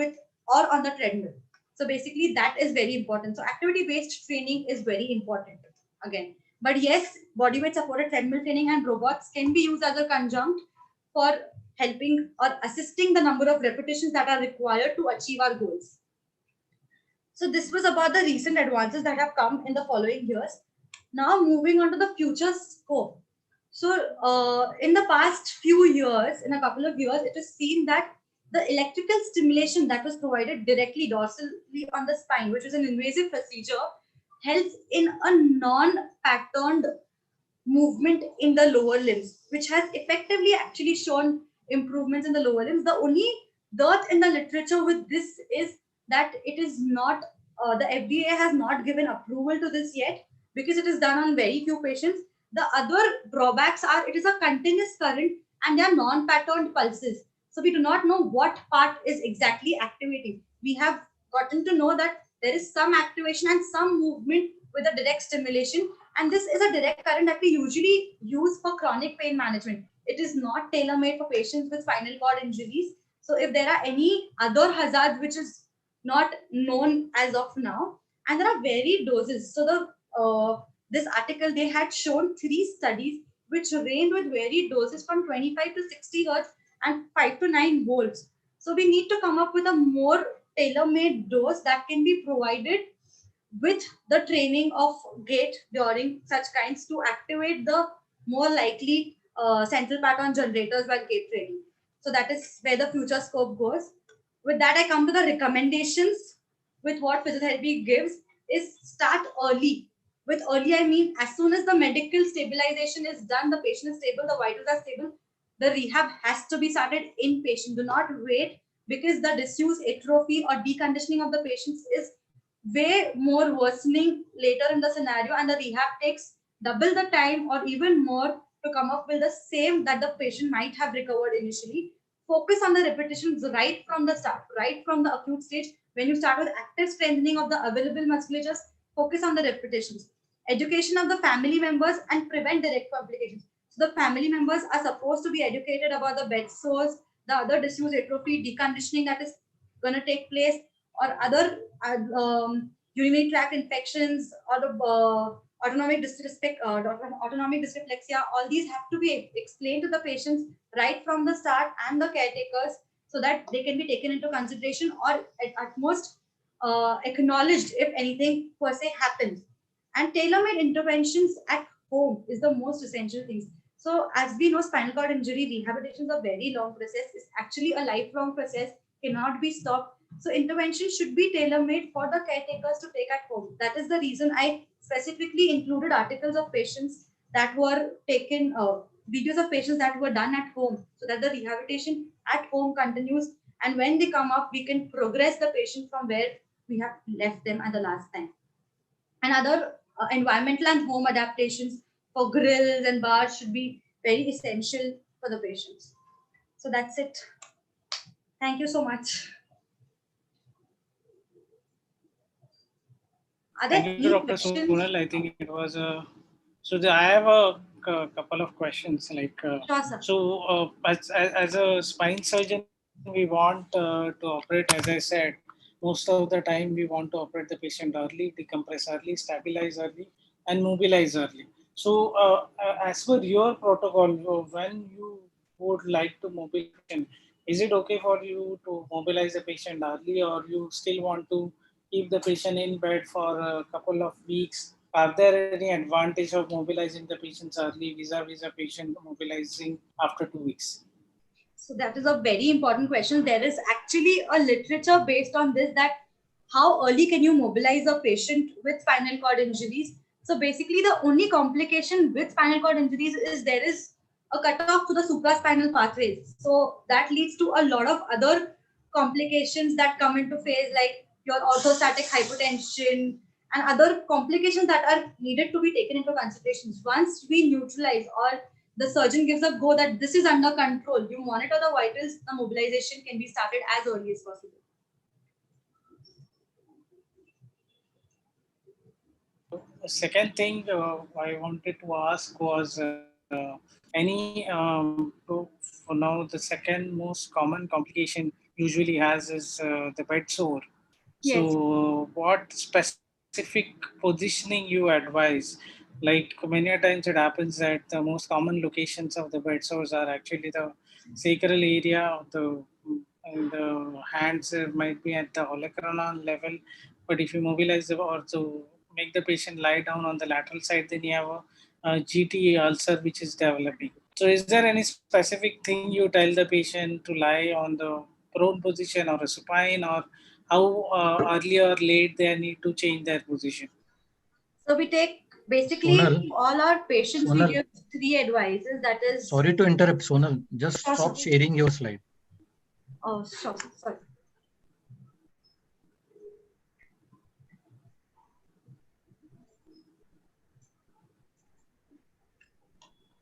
on the treadmill. So basically that is very important. So activity based training is very important again. But yes, body weight supported treadmill training and robots can be used as a conjunct for helping or assisting the number of repetitions that are required to achieve our goals. So this was about the recent advances that have come in the following years. Now moving on to the future scope. So in the past few years, in a couple of years, it is seen that the electrical stimulation that was provided directly dorsally on the spine, which is an invasive procedure, helps in a non-patterned movement in the lower limbs, which has effectively actually shown improvements in the lower limbs. The only dirt in the literature with this is that it is not, the FDA has not given approval to this yet because it is done on very few patients. The other drawbacks are it is a continuous current and they are non-patterned pulses. So we do not know what part is exactly activating. We have gotten to know that there is some activation and some movement with a direct stimulation, and this is a direct current that we usually use for chronic pain management. It is not tailor-made for patients with spinal cord injuries. So if there are any other hazards which is not known as of now, and there are varied doses. So the this article, they had shown 3 studies which range with varied doses from 25 to 60 hertz and 5 to 9 volts. So we need to come up with a more tailor-made dose that can be provided with the training of gait during such kinds to activate the more likely central pattern generators while gait training. So that is where the future scope goes. With that, I come to the recommendations with what physiotherapy gives is start early. With early, I mean as soon as the medical stabilization is done, the patient is stable, the vitals are stable, the rehab has to be started inpatient. Do not wait because the disuse, atrophy, or deconditioning of the patients is way more worsening later in the scenario, and the rehab takes double the time or even more to come up with the same that the patient might have recovered initially. Focus on the repetitions right from the start, right from the acute stage. When you start with active strengthening of the available musculatures, focus on the repetitions. Education of the family members and prevent direct complications. So the family members are supposed to be educated about the bed sores, the other disuse, atrophy, deconditioning that is going to take place, or other urinary tract infections, or the autonomic dysreflexia. All these have to be explained to the patients right from the start and the caretakers, so that they can be taken into consideration, or at most acknowledged if anything per se happens. And tailor-made interventions at home is the most essential things. So as we know, spinal cord injury rehabilitation is a very long process. It's actually a lifelong process, cannot be stopped. So intervention should be tailor-made for the caretakers to take at home. That is the reason I specifically included articles of patients that were taken, videos of patients that were done at home, so that the rehabilitation at home continues. And when they come up, we can progress the patient from where we have left them at the last time. And other environmental and home adaptations for grills and bars should be very essential for the patients. So that's it. Thank you so much. Are there Thank you, any Dr. questions? Sonal. I think it was a. I have a couple of questions. Sure, sir. As a spine surgeon, we want to operate. As I said, most of the time we want to operate the patient early, decompress early, stabilize early, and mobilize early. So, as per your protocol, when you would like to mobilize, is it okay for you to mobilize the patient early, or you still want to keep the patient in bed for a couple of weeks? Are there any advantage of mobilizing the patients early vis-a-vis a patient mobilizing after 2 weeks? So that is a very important question. There is actually a literature based on this, that how early can you mobilize a patient with spinal cord injuries. So basically the only complication with spinal cord injuries is there is a cutoff to the supraspinal pathways. So that leads to a lot of other complications that come into phase, like your orthostatic hypotension and other complications that are needed to be taken into consideration. Once we neutralize, or the surgeon gives a go that this is under control, you monitor the vitals, the mobilization can be started as early as possible. The second thing I wanted to ask was for now, the second most common complication usually has is the bed sore. Yes. So, what specific positioning you advise? Like many times it happens that the most common locations of the bed sores are actually the sacral area of and the hands might be at the olecranon level. But if you mobilize or to make the patient lie down on the lateral side, then you have a GT ulcer which is developing. So, is there any specific thing you tell the patient to lie on the prone position or a supine, or how early or late they need to change their position? So we take basically Sonal, all our patients, we Sonal, give 3 advices. That is. sorry to interrupt, Sonal. Just Sure, stop sir. sharing your slide. Oh, sure, sorry.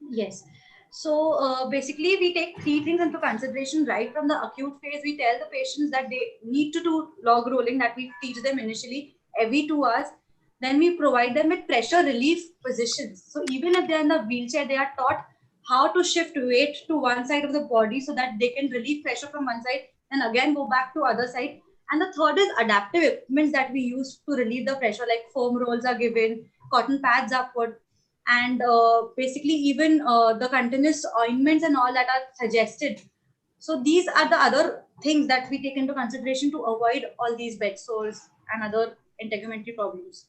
Yes. So basically, we take 3 things into consideration right from the acute phase. We tell the patients that they need to do log rolling, that we teach them initially every 2 hours. Then we provide them with pressure relief positions. So even if they're in the wheelchair, they are taught how to shift weight to one side of the body so that they can relieve pressure from one side and again go back to other side. And the third is adaptive equipment that we use to relieve the pressure, like foam rolls are given, cotton pads are put, and basically even the continuous ointments and all that are suggested. So these are the other things that we take into consideration to avoid all these bed sores and other integumentary problems.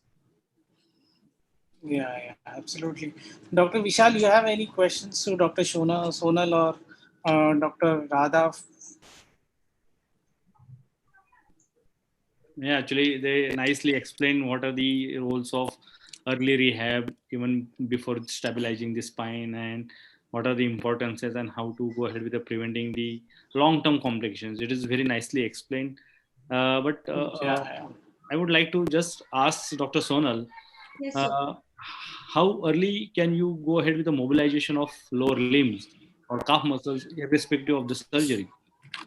Yeah, absolutely. Dr. Vishal, you have any questions to Dr. Sonal or Dr. Radha? Yeah, actually, they nicely explain what are the roles of early rehab, even before stabilizing the spine, and what are the importances and how to go ahead with the preventing the long-term complications. It is very nicely explained. I would like to just ask Dr. Sonal, Yes, sir. how early can you go ahead with the mobilization of lower limbs or calf muscles, irrespective of the surgery,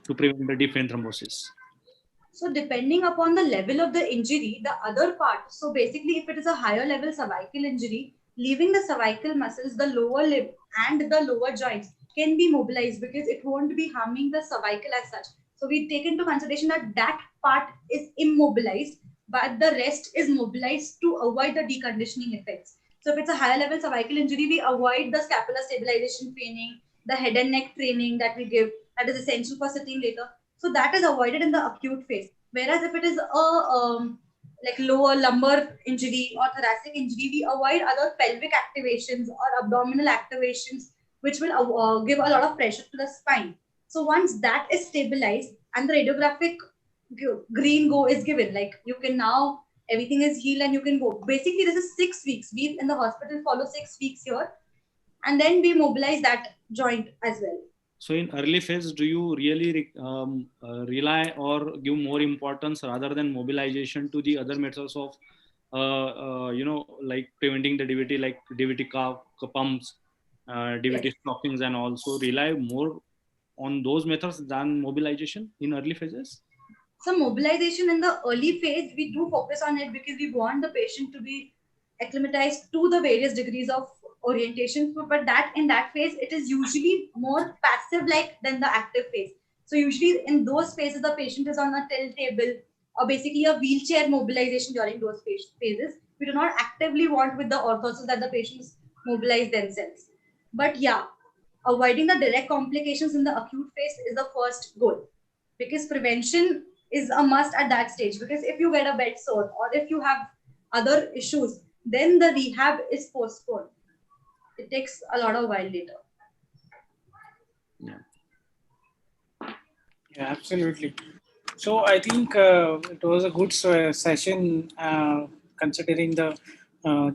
to prevent the deep vein thrombosis? So depending upon the level of the injury, the other part, so basically if it is a higher level cervical injury, leaving the cervical muscles, the lower lip and the lower joints can be mobilized because it won't be harming the cervical as such. So we take into consideration that that part is immobilized, but the rest is mobilized to avoid the deconditioning effects. So if it's a higher level cervical injury, we avoid the scapular stabilization training, the head and neck training that we give, that is essential for sitting later. So that is avoided in the acute phase. Whereas if it is a like lower lumbar injury or thoracic injury, we avoid other pelvic activations or abdominal activations, which will give a lot of pressure to the spine. So once that is stabilized and the radiographic green go is given, like you can now, everything is healed and you can go. Basically, this is 6 weeks. We in the hospital follow 6 weeks here, and then we mobilize that joint as well. So in early phase, do you really rely or give more importance rather than mobilization to the other methods of, like preventing the DVT, like DVT cuff, pumps, DVT Yes. stockings, and also rely more on those methods than mobilization in early phases? So mobilization in the early phase, we do focus on it because we want the patient to be acclimatized to the various degrees of orientation. But that in that phase, it is usually more passive like than the active phase. So usually in those phases, the patient is on a tilt table or basically a wheelchair mobilization during those phases. We do not actively want with the orthosis that the patients mobilize themselves. But yeah, avoiding the direct complications in the acute phase is the first goal, because prevention is a must at that stage. Because if you get a bed sore or if you have other issues, then the rehab is postponed. It takes a lot of while later. Yeah, absolutely. So I think it was a good session, considering the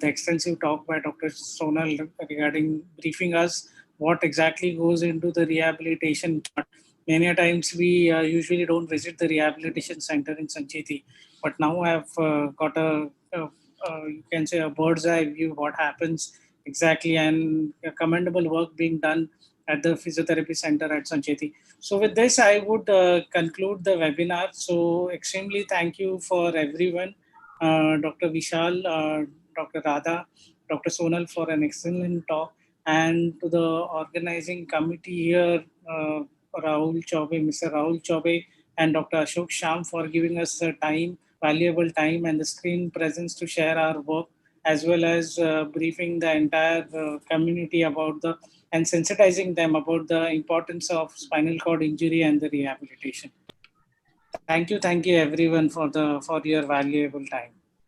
extensive talk by Dr. Sonal regarding briefing us what exactly goes into the rehabilitation part. Many a times we usually don't visit the rehabilitation center in Sancheti, but now I have got you can say a bird's eye view of what happens exactly, and commendable work being done at the physiotherapy center at Sancheti. So with this, I would conclude the webinar. So extremely thank you for everyone, Dr. Vishal, Dr. Radha, Dr. Sonal for an excellent talk, and to the organizing committee here, Rahul Chaube, Mr. Rahul Chaube, and Dr. Ashok Sham for giving us the time, valuable time, and the screen presence to share our work, as well as briefing the entire community about the and sensitizing them about the importance of spinal cord injury and the rehabilitation. Thank you everyone for your valuable time.